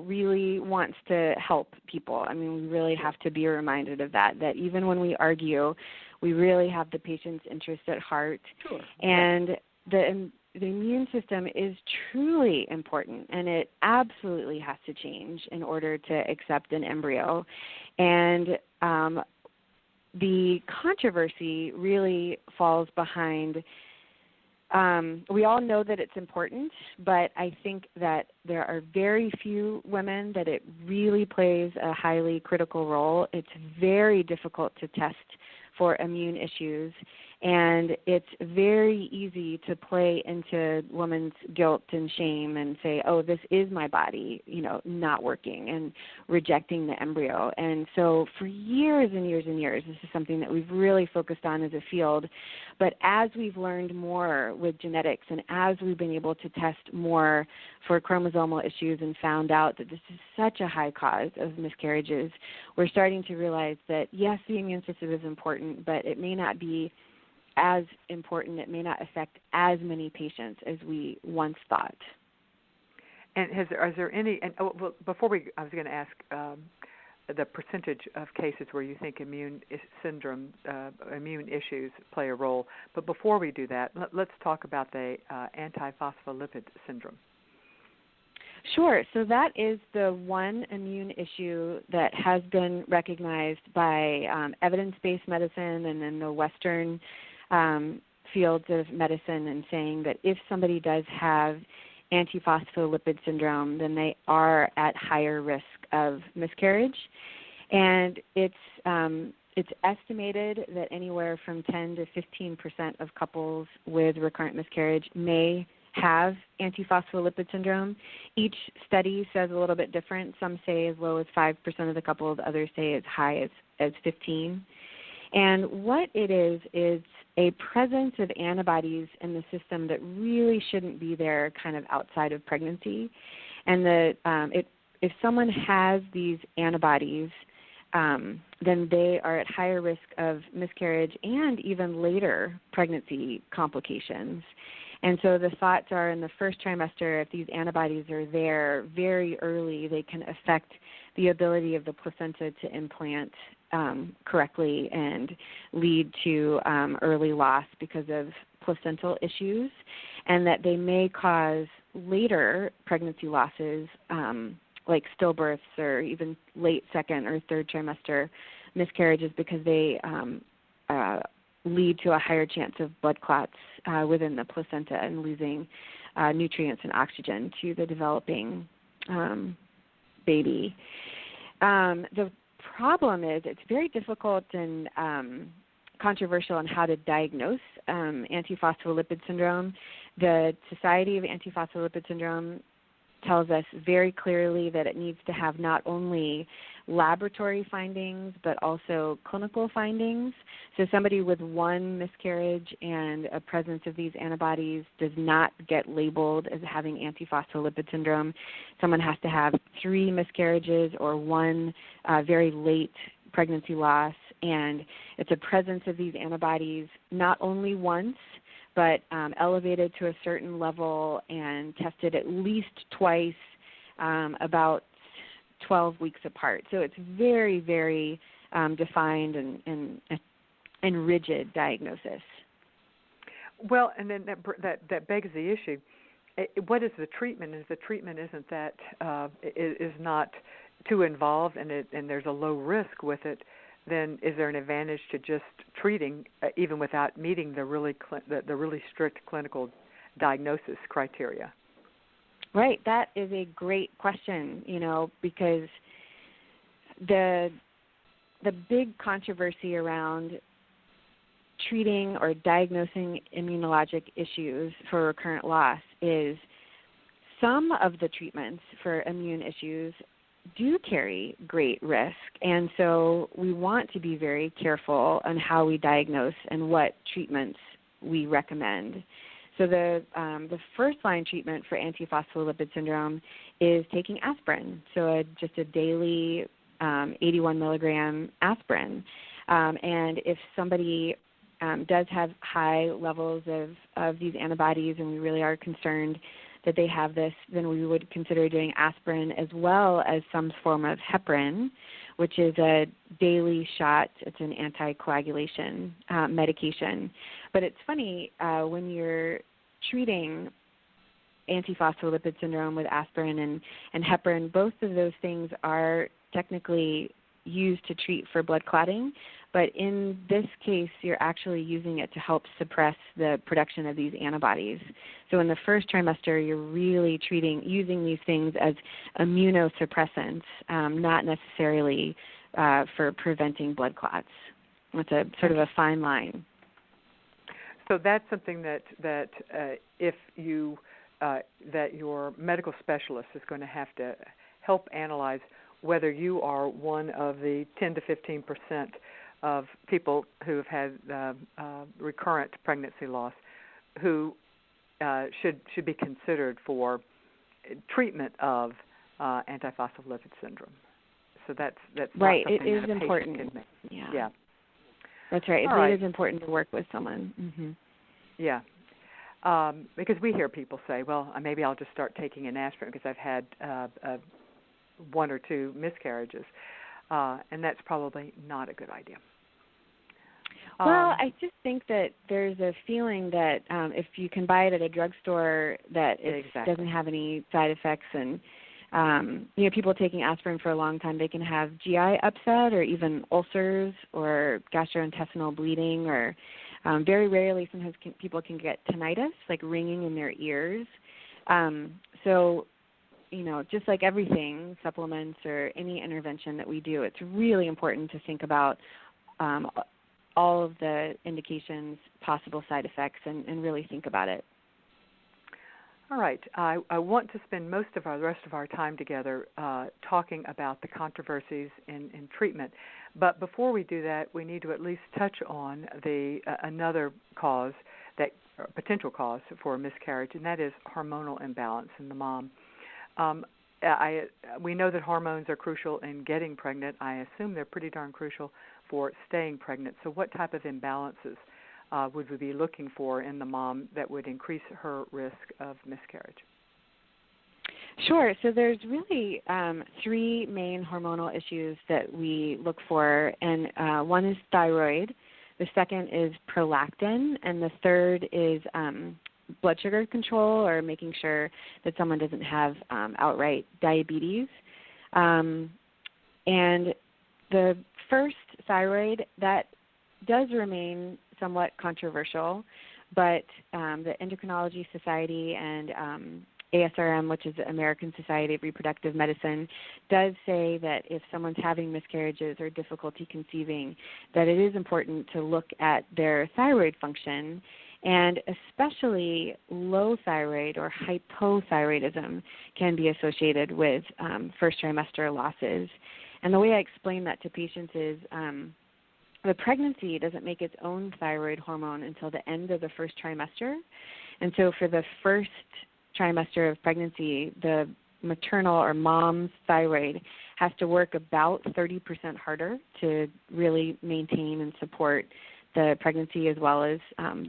really wants to help people. I mean, we really have to be reminded of that even when we argue, we really have the patient's interest at heart.
Sure.
And the immune system is truly important, and it absolutely has to change in order to accept an embryo. And the controversy really falls behind, we all know that it's important, but I think that there are very few women that it really plays a highly critical role. It's very difficult to test for immune issues, and it's very easy to play into women's guilt and shame and say, oh, this is my body, not working, and rejecting the embryo. And so for years and years and years, this is something that we've really focused on as a field. But as we've learned more with genetics and as we've been able to test more for chromosomal issues and found out that this is such a high cause of miscarriages, we're starting to realize that, yes, the immune system is important, but it may not be as important, it may not affect as many patients as we once thought.
And is there any? And before I was going to ask the percentage of cases where you think immune issues play a role. But before we do that, let's talk about the antiphospholipid syndrome.
Sure. So that is the one immune issue that has been recognized by evidence-based medicine and then the Western fields of medicine, and saying that if somebody does have antiphospholipid syndrome, then they are at higher risk of miscarriage. And it's estimated that anywhere from 10 to 15% of couples with recurrent miscarriage may have antiphospholipid syndrome. Each study says a little bit different. Some say as low as 5% of the couples, others say as high as 15%. And what it is a presence of antibodies in the system that really shouldn't be there kind of outside of pregnancy. And if someone has these antibodies, then they are at higher risk of miscarriage and even later pregnancy complications. And so the thoughts are in the first trimester, if these antibodies are there very early, they can affect the ability of the placenta to implant correctly and lead to early loss because of placental issues, and that they may cause later pregnancy losses like stillbirths or even late second or third trimester miscarriages because they lead to a higher chance of blood clots within the placenta and losing nutrients and oxygen to the developing baby. The problem is it's very difficult and controversial on how to diagnose antiphospholipid syndrome. The Society of Antiphospholipid Syndrome tells us very clearly that it needs to have not only laboratory findings but also clinical findings. So somebody with one miscarriage and a presence of these antibodies does not get labeled as having antiphospholipid syndrome. Someone has to have 3 miscarriages or one very late pregnancy loss And it's a presence of these antibodies not only once, but elevated to a certain level and tested at least twice, about 12 weeks apart. So it's very, very defined and rigid diagnosis.
Well, and then that begs the issue. What is the treatment? If the treatment isn't that is not too involved and there's a low risk with it, then is there an advantage to just treating even without meeting the really strict clinical diagnosis criteria?
Right. That is a great question, because the big controversy around treating or diagnosing immunologic issues for recurrent loss is some of the treatments for immune issues do carry great risk, and so we want to be very careful on how we diagnose and what treatments we recommend. So the first-line treatment for antiphospholipid syndrome is taking aspirin, so just a daily 81 milligram aspirin. And if somebody does have high levels of these antibodies and we really are concerned that they have this, then we would consider doing aspirin as well as some form of heparin, which is a daily shot. It's an anticoagulation medication. But it's funny, when you're treating antiphospholipid syndrome with aspirin and heparin, both of those things are technically used to treat for blood clotting, but in this case, you're actually using it to help suppress the production of these antibodies. So in the first trimester, you're really using these things as immunosuppressants, not necessarily for preventing blood clots. It's a sort of a fine line.
So that's something that if you that your medical specialist is going to have to help analyze whether you are one of the 10 to 15% of people who have had recurrent pregnancy loss who should be considered for treatment of antiphospholipid syndrome. So that's
right.
Not something
it is
that a
important.
Patient can make.
Yeah. That's right. It is important to work with someone. Mm-hmm.
Yeah. Because we hear people say, well, maybe I'll just start taking an aspirin because I've had one or two miscarriages, and that's probably not a good idea.
Well, I just think that there's a feeling that if you can buy it at a drugstore, that it doesn't have any side effects, and people taking aspirin for a long time, they can have GI upset or even ulcers or gastrointestinal bleeding, or very rarely sometimes people can get tinnitus, like ringing in their ears. So, just like everything, supplements or any intervention that we do, it's really important to think about all of the indications, possible side effects, and really think about it.
All right. I want to spend the rest of our time together talking about the controversies in treatment. But before we do that, we need to at least touch on another cause, potential cause for a miscarriage, and that is hormonal imbalance in the mom. We know that hormones are crucial in getting pregnant. I assume they're pretty darn crucial for staying pregnant. So what type of imbalances would we be looking for in the mom that would increase her risk of miscarriage?
Sure. So there's really three main hormonal issues that we look for, and one is thyroid, the second is prolactin, and the third is blood sugar control, or making sure that someone doesn't have outright diabetes. And the first, thyroid, that does remain somewhat controversial, but the Endocrinology Society and ASRM, which is the American Society of Reproductive Medicine, does say that if someone's having miscarriages or difficulty conceiving, that it is important to look at their thyroid function, and especially low thyroid or hypothyroidism can be associated with first trimester losses. And the way I explain that to patients is the pregnancy doesn't make its own thyroid hormone until the end of the first trimester. And so for the first trimester of pregnancy, the maternal or mom's thyroid has to work about 30% harder to really maintain and support the pregnancy as well as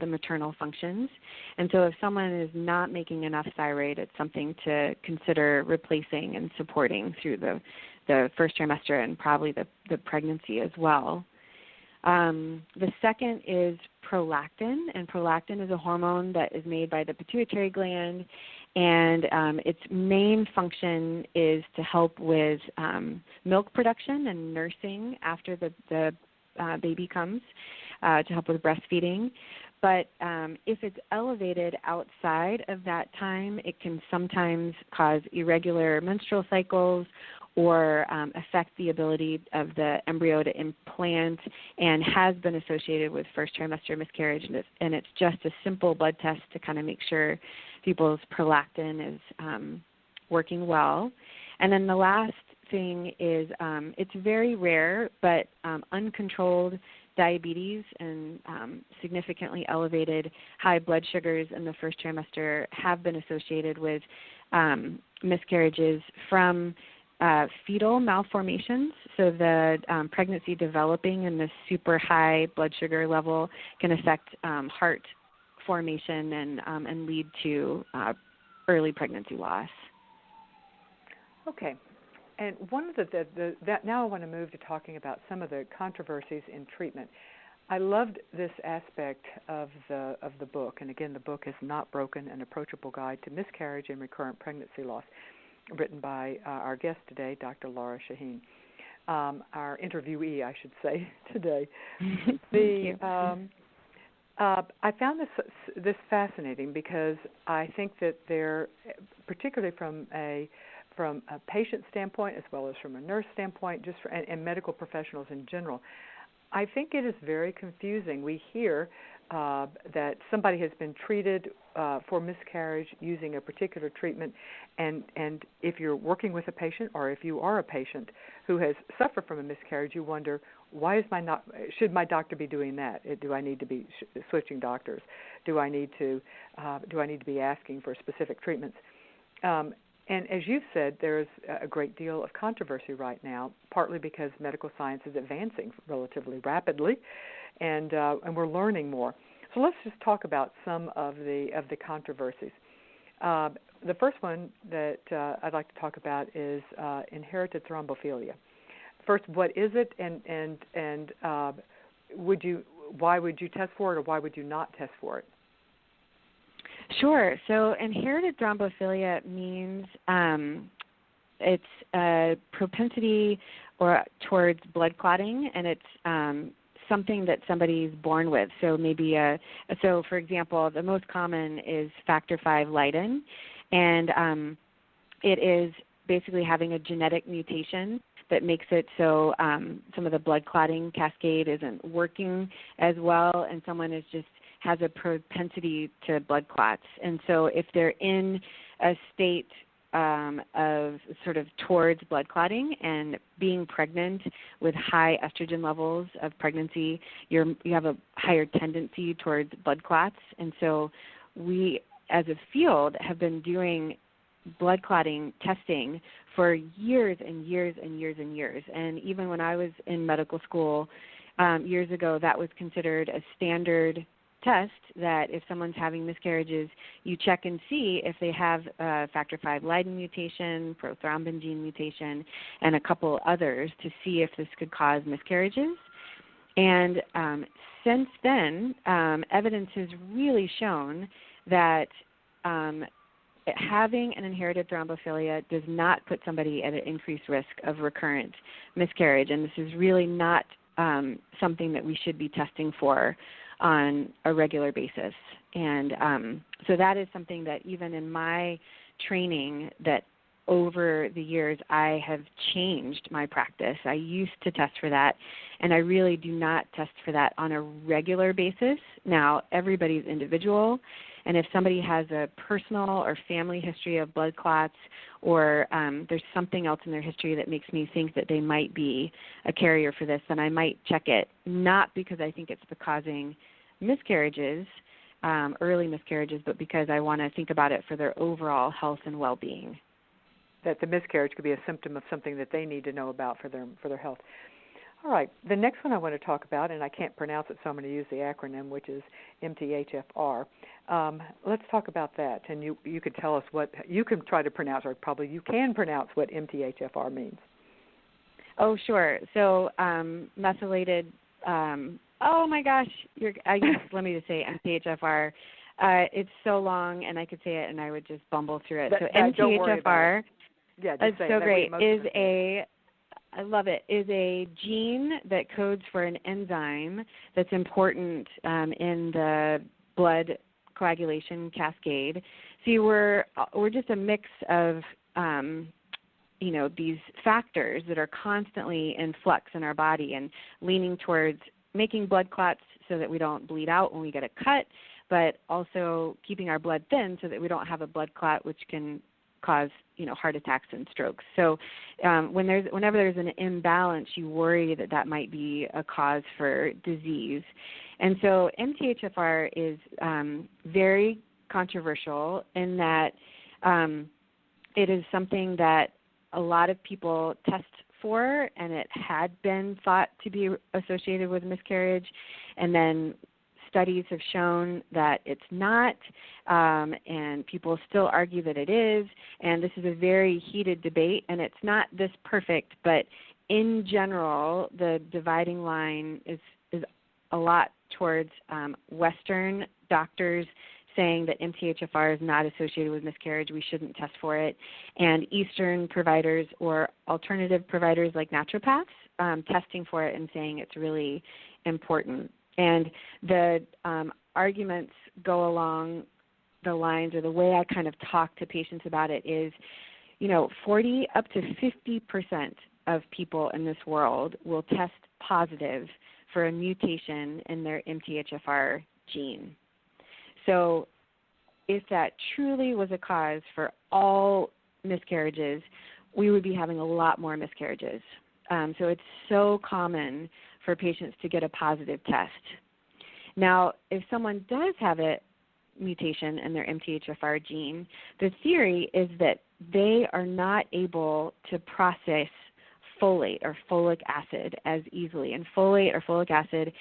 the maternal functions. And so if someone is not making enough thyroid, it's something to consider replacing and supporting through the first trimester and probably the pregnancy as well. The second is prolactin, and prolactin is a hormone that is made by the pituitary gland, and its main function is to help with milk production and nursing after the baby comes, to help with breastfeeding. But if it's elevated outside of that time, it can sometimes cause irregular menstrual cycles or affect the ability of the embryo to implant, and has been associated with first trimester miscarriage. And it's just a simple blood test to kind of make sure people's prolactin is working well. And then the last thing is it's very rare, but uncontrolled diabetes and significantly elevated high blood sugars in the first trimester have been associated with miscarriages from fetal malformations. So the pregnancy developing in this super high blood sugar level can affect heart formation and lead to early pregnancy loss.
Okay. And one of that now I want to move to talking about some of the controversies in treatment. I loved this aspect of the book, and again, the book is Not Broken: An Approachable Guide to Miscarriage and Recurrent Pregnancy Loss, written by our guest today, Dr. Lora Shahine, our interviewee, I should say, today. I found this fascinating because I think that there, particularly from a patient standpoint as well as from a nurse standpoint, and medical professionals in general, I think it is very confusing. We hear that somebody has been treated for miscarriage using a particular treatment, and if you're working with a patient or if you are a patient who has suffered from a miscarriage, you wonder, should my doctor be doing that? Do I need to be switching doctors? Do I need to be asking for specific treatments? And as you've said, there's a great deal of controversy right now, partly because medical science is advancing relatively rapidly, and we're learning more. So let's just talk about some of the controversies. The first one that I'd like to talk about is inherited thrombophilia. First, what is it, and why would you test for it, or why would you not test for it?
Sure. So inherited thrombophilia means it's a propensity towards blood clotting, and it's something that somebody's born with. So maybe for example, the most common is factor V Leiden, and it is basically having a genetic mutation that makes it so some of the blood clotting cascade isn't working as well, and someone has a propensity to blood clots. And so if they're in a state of sort of towards blood clotting and being pregnant with high estrogen levels of pregnancy, you have a higher tendency towards blood clots. And so we, as a field, have been doing blood clotting testing for years and years and years and years. And even when I was in medical school years ago, that was considered a standard test, that if someone's having miscarriages, you check and see if they have factor V Leiden mutation, prothrombin gene mutation, and a couple others to see if this could cause miscarriages. And since then, evidence has really shown that having an inherited thrombophilia does not put somebody at an increased risk of recurrent miscarriage, and this is really not something that we should be testing for on a regular basis. And so that is something that even in my training, that over the years I have changed my practice. I used to test for that, and I really do not test for that on a regular basis. Now, everybody's individual, and if somebody has a personal or family history of blood clots, or there's something else in their history that makes me think that they might be a carrier for this, then I might check it, not because I think it's causing miscarriages, early miscarriages, but because I want to think about it for their overall health and well-being.
that the miscarriage could be a symptom of something that they need to know about for their health. All right, the next one I want to talk about, and I can't pronounce it, so I'm going to use the acronym, which is MTHFR. Let's talk about that, and you could tell us what you can try to pronounce, or probably you can pronounce what MTHFR means.
Oh, sure. So methylated. Oh my gosh! Let me just say MTHFR. It's so long, and I could say it, and I would just bumble through it. So MTHFR.
Yeah,
that's so great. I love it. Is a gene that codes for an enzyme that's important in the blood coagulation cascade. See, we're just a mix of these factors that are constantly in flux in our body and leaning towards making blood clots so that we don't bleed out when we get a cut, but also keeping our blood thin so that we don't have a blood clot, which can cause heart attacks and strokes. So whenever there's an imbalance, you worry that might be a cause for disease. And so MTHFR is very controversial in that it is something that a lot of people test for, and it had been thought to be associated with miscarriage, and then studies have shown that it's not, and people still argue that it is, and this is a very heated debate, and it's not this perfect, but in general, the dividing line is a lot towards Western doctors saying that MTHFR is not associated with miscarriage, we shouldn't test for it, and Eastern providers or alternative providers like naturopaths testing for it and saying it's really important. And the arguments go along the lines, or the way I kind of talk to patients about it is, 40 up to 50% of people in this world will test positive for a mutation in their MTHFR gene. So if that truly was a cause for all miscarriages, we would be having a lot more miscarriages. So it's so common for patients to get a positive test. Now, if someone does have a mutation in their MTHFR gene, the theory is that they are not able to process folate or folic acid as easily. And folate or folic acid,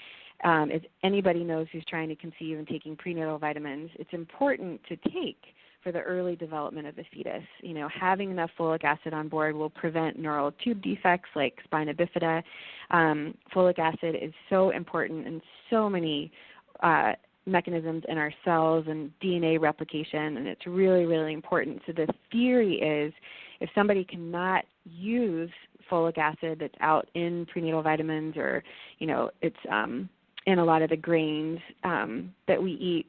as anybody knows who's trying to conceive and taking prenatal vitamins, it's important to take for the early development of the fetus. Having enough folic acid on board will prevent neural tube defects like spina bifida. Folic acid is so important in so many mechanisms in our cells and DNA replication, and it's really, really important. So the theory is if somebody cannot use folic acid that's out in prenatal vitamins, or, it's in a lot of the grains that we eat,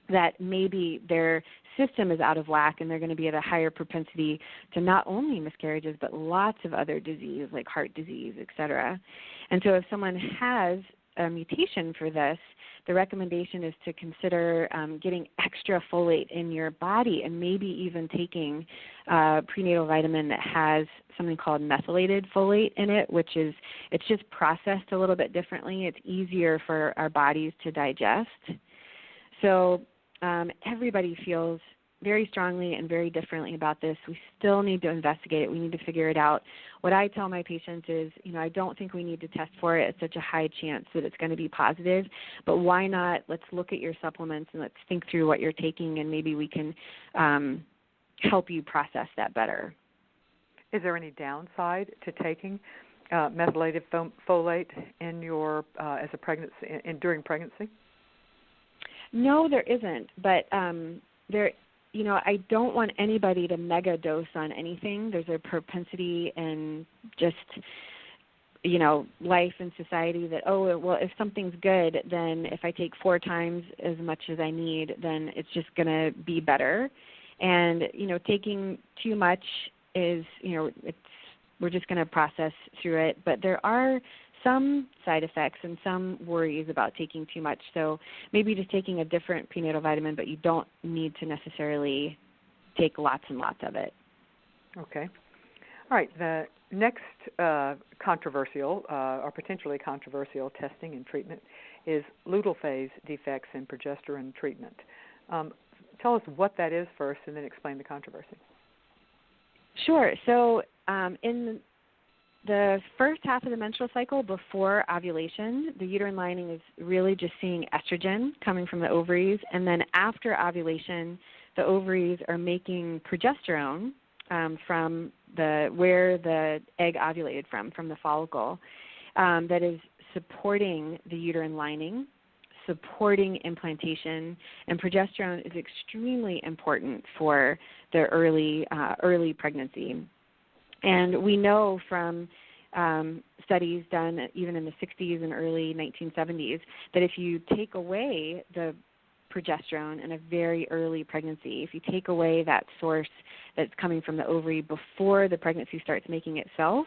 that maybe their system is out of whack and they're going to be at a higher propensity to not only miscarriages but lots of other disease like heart disease, et cetera. And so if someone has a mutation for this, the recommendation is to consider getting extra folate in your body, and maybe even taking prenatal vitamin that has something called methylated folate in it, which is, it's just processed a little bit differently. It's easier for our bodies to digest. So everybody feels very strongly and very differently about this. We still need to investigate it. We need to figure it out. What I tell my patients is, I don't think we need to test for it. It's such a high chance that it's going to be positive, but why not? Let's look at your supplements and let's think through what you're taking, and maybe we can help you process that better.
Is there any downside to taking methylated folate in your as a pregnancy during pregnancy?
No, there isn't, but I don't want anybody to mega dose on anything. There's a propensity in just, life and society that, if something's good, then if I take 4 times as much as I need, then it's just going to be better. And, taking too much is, we're just going to process through it. But there are some side effects and some worries about taking too much. So maybe just taking a different prenatal vitamin, but you don't need to necessarily take lots and lots of it.
Okay. All right. The next controversial or potentially controversial testing and treatment is luteal phase defects in progesterone treatment. Tell us what that is first, and then explain the controversy.
Sure. So in the first half of the menstrual cycle before ovulation, the uterine lining is really just seeing estrogen coming from the ovaries. And then after ovulation, the ovaries are making progesterone from where the egg ovulated from the follicle, that is supporting the uterine lining, supporting implantation, and progesterone is extremely important for the early pregnancy. And we know from studies done even in the 60s and early 1970s that if you take away the progesterone in a very early pregnancy, if you take away that source that's coming from the ovary before the pregnancy starts making itself,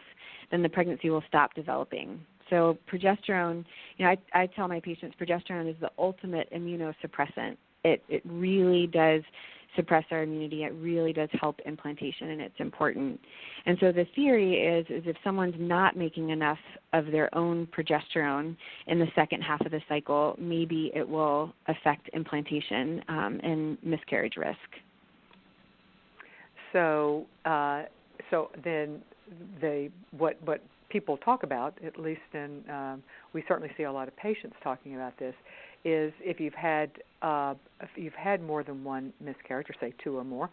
then the pregnancy will stop developing. So progesterone, I tell my patients progesterone is the ultimate immunosuppressant. It really does suppress our immunity. It really does help implantation, and it's important. And so the theory is if someone's not making enough of their own progesterone in the second half of the cycle, maybe it will affect implantation and miscarriage risk.
So then what people talk about, at least in we certainly see a lot of patients talking about this, is if you've had more than one miscarriage, or say two or more,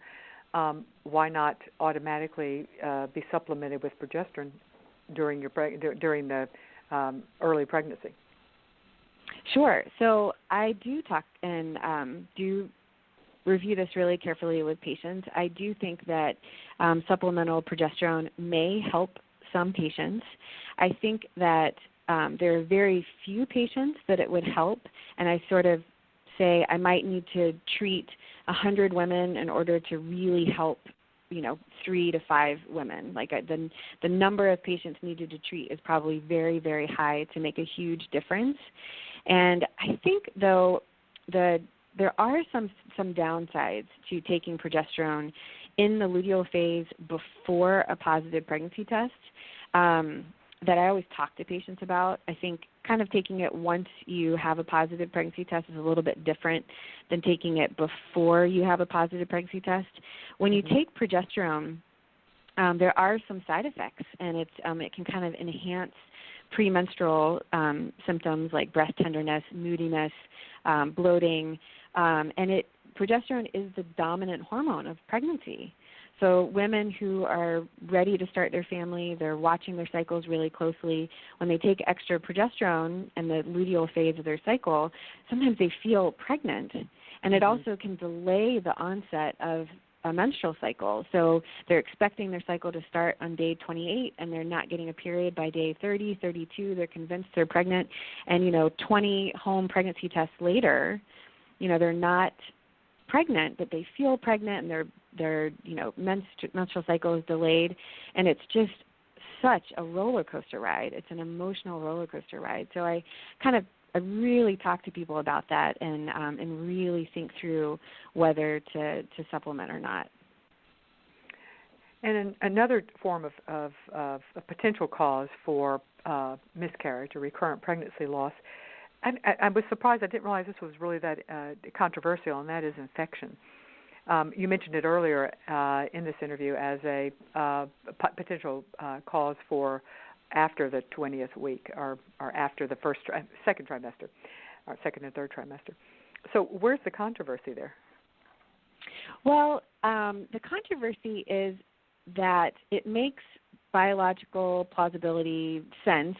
why not automatically be supplemented with progesterone during the early pregnancy?
Sure. So I do talk and do review this really carefully with patients. I do think that supplemental progesterone may help some patients. I think that there are very few patients that it would help, and I sort of say I might need to treat 100 women in order to really help, 3 to 5 women. Like the number of patients needed to treat is probably very, very high to make a huge difference. And I think, though, there are some downsides to taking progesterone in the luteal phase before a positive pregnancy test that I always talk to patients about. I think kind of taking it once you have a positive pregnancy test is a little bit different than taking it before you have a positive pregnancy test. When you take progesterone, there are some side effects, and it can kind of enhance premenstrual symptoms like breast tenderness, moodiness, bloating, and progesterone is the dominant hormone of pregnancy. So women who are ready to start their family, they're watching their cycles really closely. When they take extra progesterone in the luteal phase of their cycle, sometimes they feel pregnant. And it also can delay the onset of a menstrual cycle. So they're expecting their cycle to start on day 28, and they're not getting a period by day 30, 32. They're convinced they're pregnant. And, 20 home pregnancy tests later, they're not pregnant, but they feel pregnant, and their menstrual cycle is delayed, and it's just such a roller coaster ride. It's an emotional roller coaster ride. So I really talk to people about that and really think through whether to supplement or not.
And another form of a potential cause for miscarriage or recurrent pregnancy loss, I was surprised. I didn't realize this was really that controversial, and that is infection. You mentioned it earlier in this interview as a potential cause for after the 20th week or after the second trimester, or second and third trimester. So where's the controversy there?
Well, the controversy is that it makes biological plausibility sense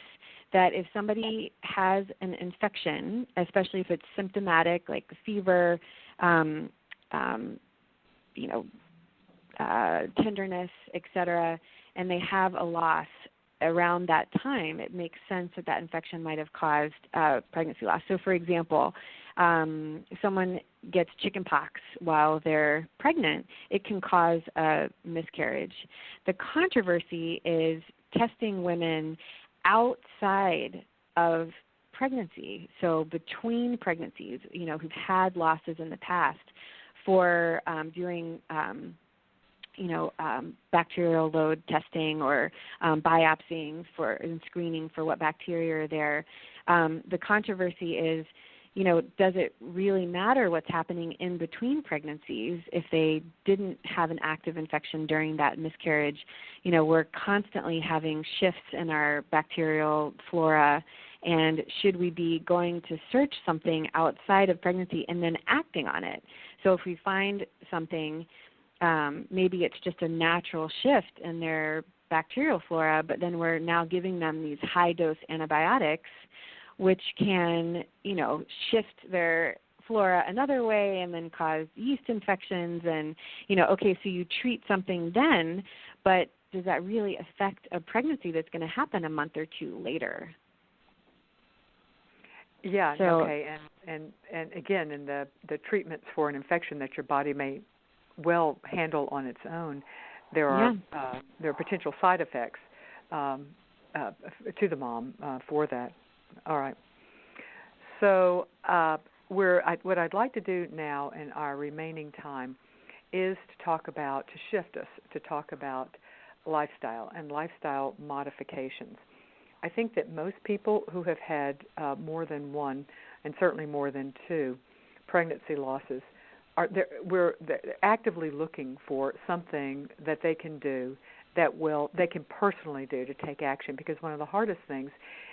that if somebody has an infection, especially if it's symptomatic, like fever, tenderness, etc., and they have a loss around that time, it makes sense that infection might have caused pregnancy loss. So, for example, if someone gets chickenpox while they're pregnant, it can cause a miscarriage. The controversy is testing women outside of pregnancy, so between pregnancies, who've had losses in the past, for doing bacterial load testing or biopsying and screening for what bacteria are there. The controversy is, does it really matter what's happening in between pregnancies if they didn't have an active infection during that miscarriage? We're constantly having shifts in our bacterial flora, and should we be going to search something outside of pregnancy and then acting on it? So if we find something, maybe it's just a natural shift in their bacterial flora, but then we're now giving them these high-dose antibiotics, which can, shift their flora another way and then cause yeast infections. And, okay, so you treat something then, but does that really affect a pregnancy that's going to happen a month or two later?
Yeah, okay. And again, in the treatments for an infection that your body may well handle on its own, there are potential side effects to the mom for that. All right. So what I'd like to do now in our remaining time is to shift us to talk about lifestyle and lifestyle modifications. I think that most people who have had more than one, and certainly more than two, pregnancy losses, we're actively looking for something that they can do they can personally do to take action, because one of the hardest things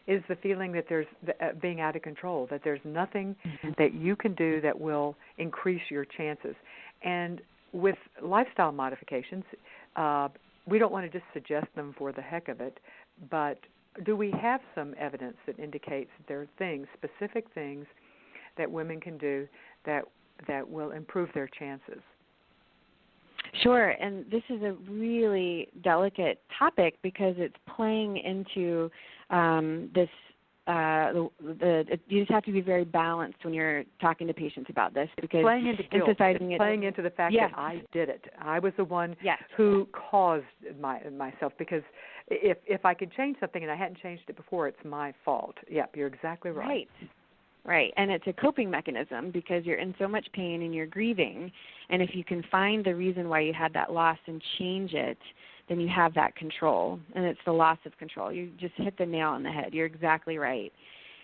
is the feeling that there's being out of control, that there's nothing that you can do that will increase your chances. And with lifestyle modifications, we don't want to just suggest them for the heck of it, but do we have some evidence that indicates there are specific things that women can do that will improve their chances?
Sure, and this is a really delicate topic because it's playing into this. You just have to be very balanced when you're talking to patients about this, because
playing into guilt, playing into the fact
yes.
that I did it. I was the one
yes.
who caused myself, because if I could change something and I hadn't changed it before, it's my fault. Yep, you're exactly right.
Right, and it's a coping mechanism because you're in so much pain and you're grieving, and if you can find the reason why you had that loss and change it, then you have that control, and it's the loss of control. You just hit the nail on the head. You're exactly right.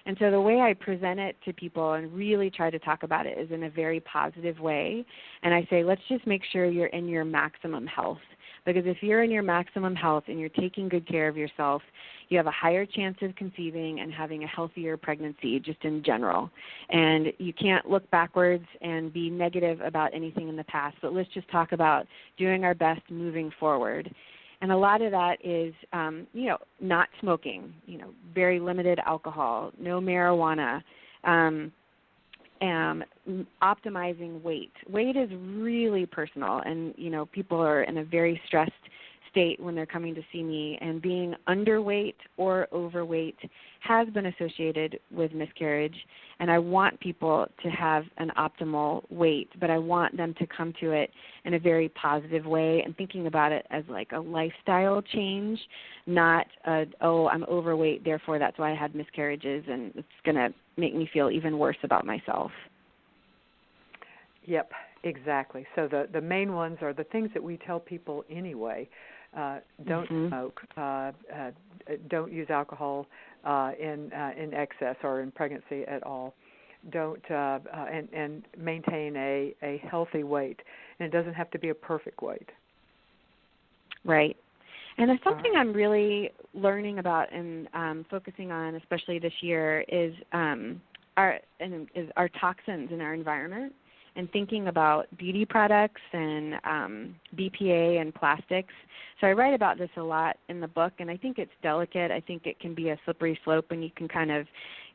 And so the way I present it to people and really try to talk about it is in a very positive way, and I say, let's just make sure you're in your maximum health. Because if you're in your maximum health and you're taking good care of yourself, you have a higher chance of conceiving and having a healthier pregnancy just in general. And you can't look backwards and be negative about anything in the past, but let's just talk about doing our best moving forward. And a lot of that is, not smoking, very limited alcohol, no marijuana, optimizing weight. Weight is really personal, and, people are in a very stressed state when they're coming to see me, and being underweight or overweight has been associated with miscarriage, and I want people to have an optimal weight, but I want them to come to it in a very positive way and thinking about it as like a lifestyle change, not I'm overweight, therefore that's why I had miscarriages, and it's going to make me feel even worse about myself.
Yep, exactly. So the main ones are the things that we tell people anyway. Don't smoke. Don't use alcohol in excess or in pregnancy at all. Don't and maintain a healthy weight. And it doesn't have to be a perfect weight.
Right. And it's something I'm really learning about and focusing on, especially this year, is our toxins in our environment, and thinking about beauty products and BPA and plastics. So I write about this a lot in the book, and I think it's delicate. I think it can be a slippery slope, and you can kind of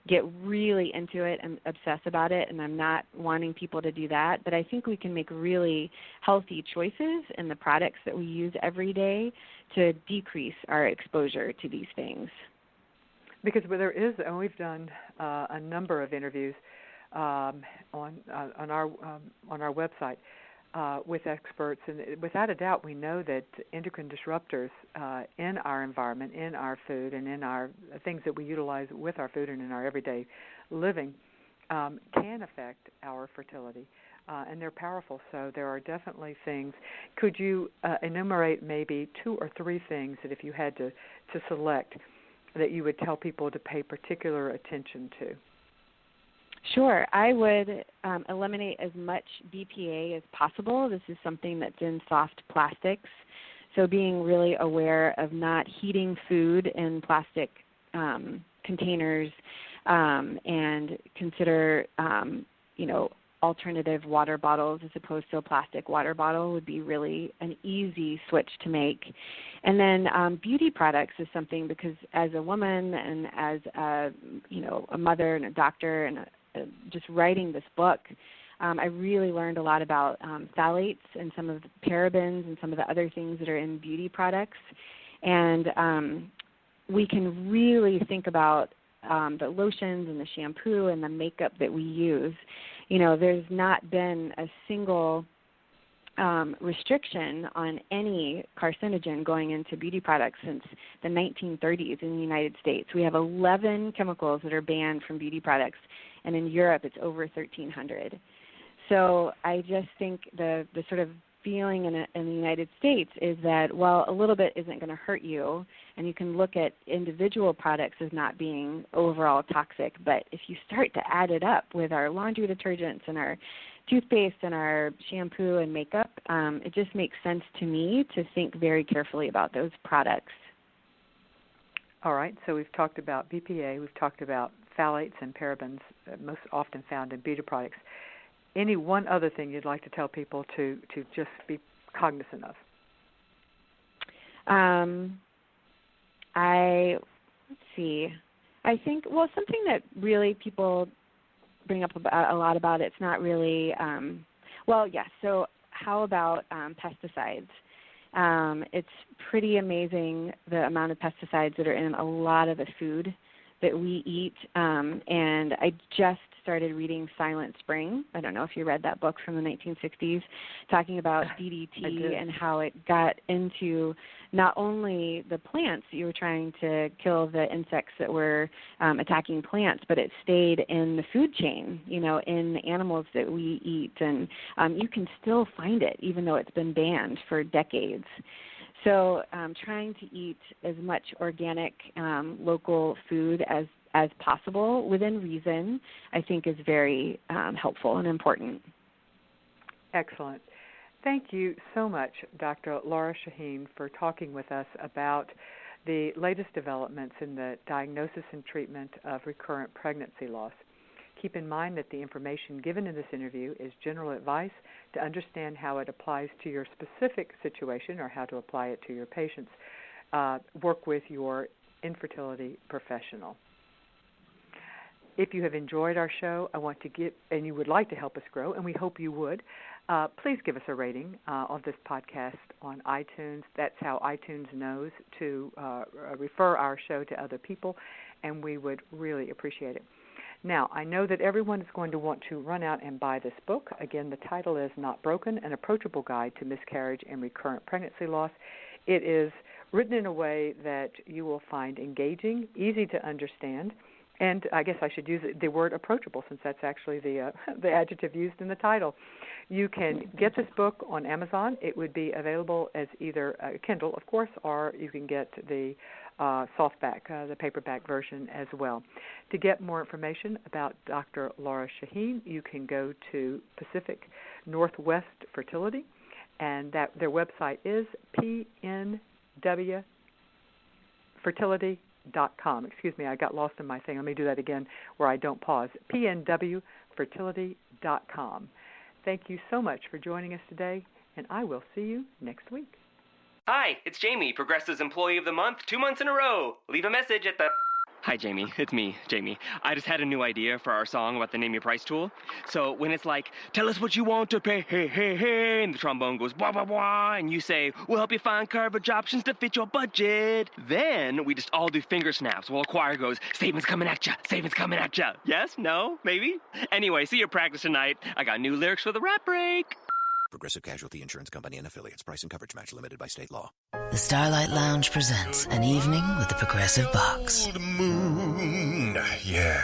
get really into it and obsess about it, and I'm not wanting people to do that. But I think we can make really healthy choices in the products that we use every day to decrease our exposure to these things. Because
there is, and we've done a number of interviews on our website with experts, and without a doubt, we know that endocrine disruptors in our environment, in our food, and in our things that we utilize with our food and in our everyday living can affect our fertility, and they're powerful. So there are definitely things. Could you enumerate maybe 2 or 3 things that if you had to select that you would tell people to pay particular attention to?
Sure. I would eliminate as much BPA as possible. This is something that's in soft plastics. So being really aware of not heating food in plastic containers and consider, alternative water bottles as opposed to a plastic water bottle would be really an easy switch to make. And then beauty products is something, because as a woman and as a mother and a doctor and just writing this book, I really learned a lot about phthalates and some of the parabens and some of the other things that are in beauty products. And we can really think about the lotions and the shampoo and the makeup that we use. There's not been a single restriction on any carcinogen going into beauty products since the 1930s in the United States. We have 11 chemicals that are banned from beauty products, and in Europe it's over 1,300. So I just think the sort of feeling in the United States is that, well, a little bit isn't going to hurt you, and you can look at individual products as not being overall toxic. But if you start to add it up with our laundry detergents and our toothpaste and our shampoo and makeup, it just makes sense to me to think very carefully about those products.
All right, so we've talked about BPA, we've talked about phthalates and parabens, most often found in beauty products. Any one other thing you'd like to tell people to just be cognizant of?
Let's see. I think, something that really people bring up a lot about, it's not really, so how about pesticides? It's pretty amazing the amount of pesticides that are in a lot of the food that we eat, and I just started reading Silent Spring. I don't know if you read that book from the 1960s, talking about DDT and how it got into not only the plants that you were trying to kill the insects that were attacking plants, but it stayed in the food chain, in the animals that we eat. And you can still find it, even though it's been banned for decades. So trying to eat as much organic, local food as possible within reason, I think is very helpful and important.
Excellent. Thank you so much, Dr. Lora Shahine, for talking with us about the latest developments in the diagnosis and treatment of recurrent pregnancy loss. Keep in mind that the information given in this interview is general advice. To understand how it applies to your specific situation or how to apply it to your patients, work with your infertility professional. If you have enjoyed our show, and you would like to help us grow, and we hope you would, please give us a rating of this podcast on iTunes. That's how iTunes knows to refer our show to other people, and we would really appreciate it. Now, I know that everyone is going to want to run out and buy this book. Again, the title is Not Broken, An Approachable Guide to Miscarriage and Recurrent Pregnancy Loss. It is written in a way that you will find engaging, easy to understand, and I guess I should use the word approachable, since that's actually the adjective used in the title. You can get this book on Amazon. It would be available as either a Kindle, of course, or you can get the softback, the paperback version as well. To get more information about Dr. Lora Shahine, you can go to Pacific Northwest Fertility, and their website is pnwfertility.com. Excuse me, I got lost in my thing. Let me do that again where I don't pause. pnwfertility.com. Thank you so much for joining us today, and I will see you next week.
Hi, it's Jamie, Progressive's Employee of the Month, 2 months in a row. Leave a message at the... Hi, Jamie. It's me, Jamie. I just had a new idea for our song about the Name Your Price tool. So when it's like, tell us what you want to pay, hey, hey, hey, and the trombone goes, blah, blah, blah, and you say, we'll help you find coverage options to fit your budget. Then we just all do finger snaps while a choir goes, savings coming at ya, savings coming at ya. Yes? No? Maybe? Anyway, see your practice tonight. I got new lyrics for the rap break.
Progressive Casualty Insurance Company and Affiliates. Price and coverage match limited by state law.
The Starlight Lounge presents An Evening with the Progressive Box.
Old moon, yeah.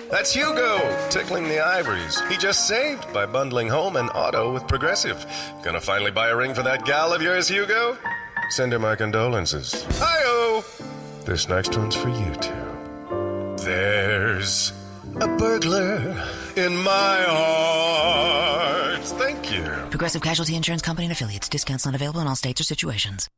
That's Hugo, tickling the ivories. He just saved by bundling home and auto with Progressive. Gonna finally buy a ring for that gal of yours, Hugo? Send her my condolences. Hi-oh! This next one's for you two. There's a burglar in my heart. Thank you.
Progressive Casualty Insurance Company and Affiliates. Discounts not available in all states or situations.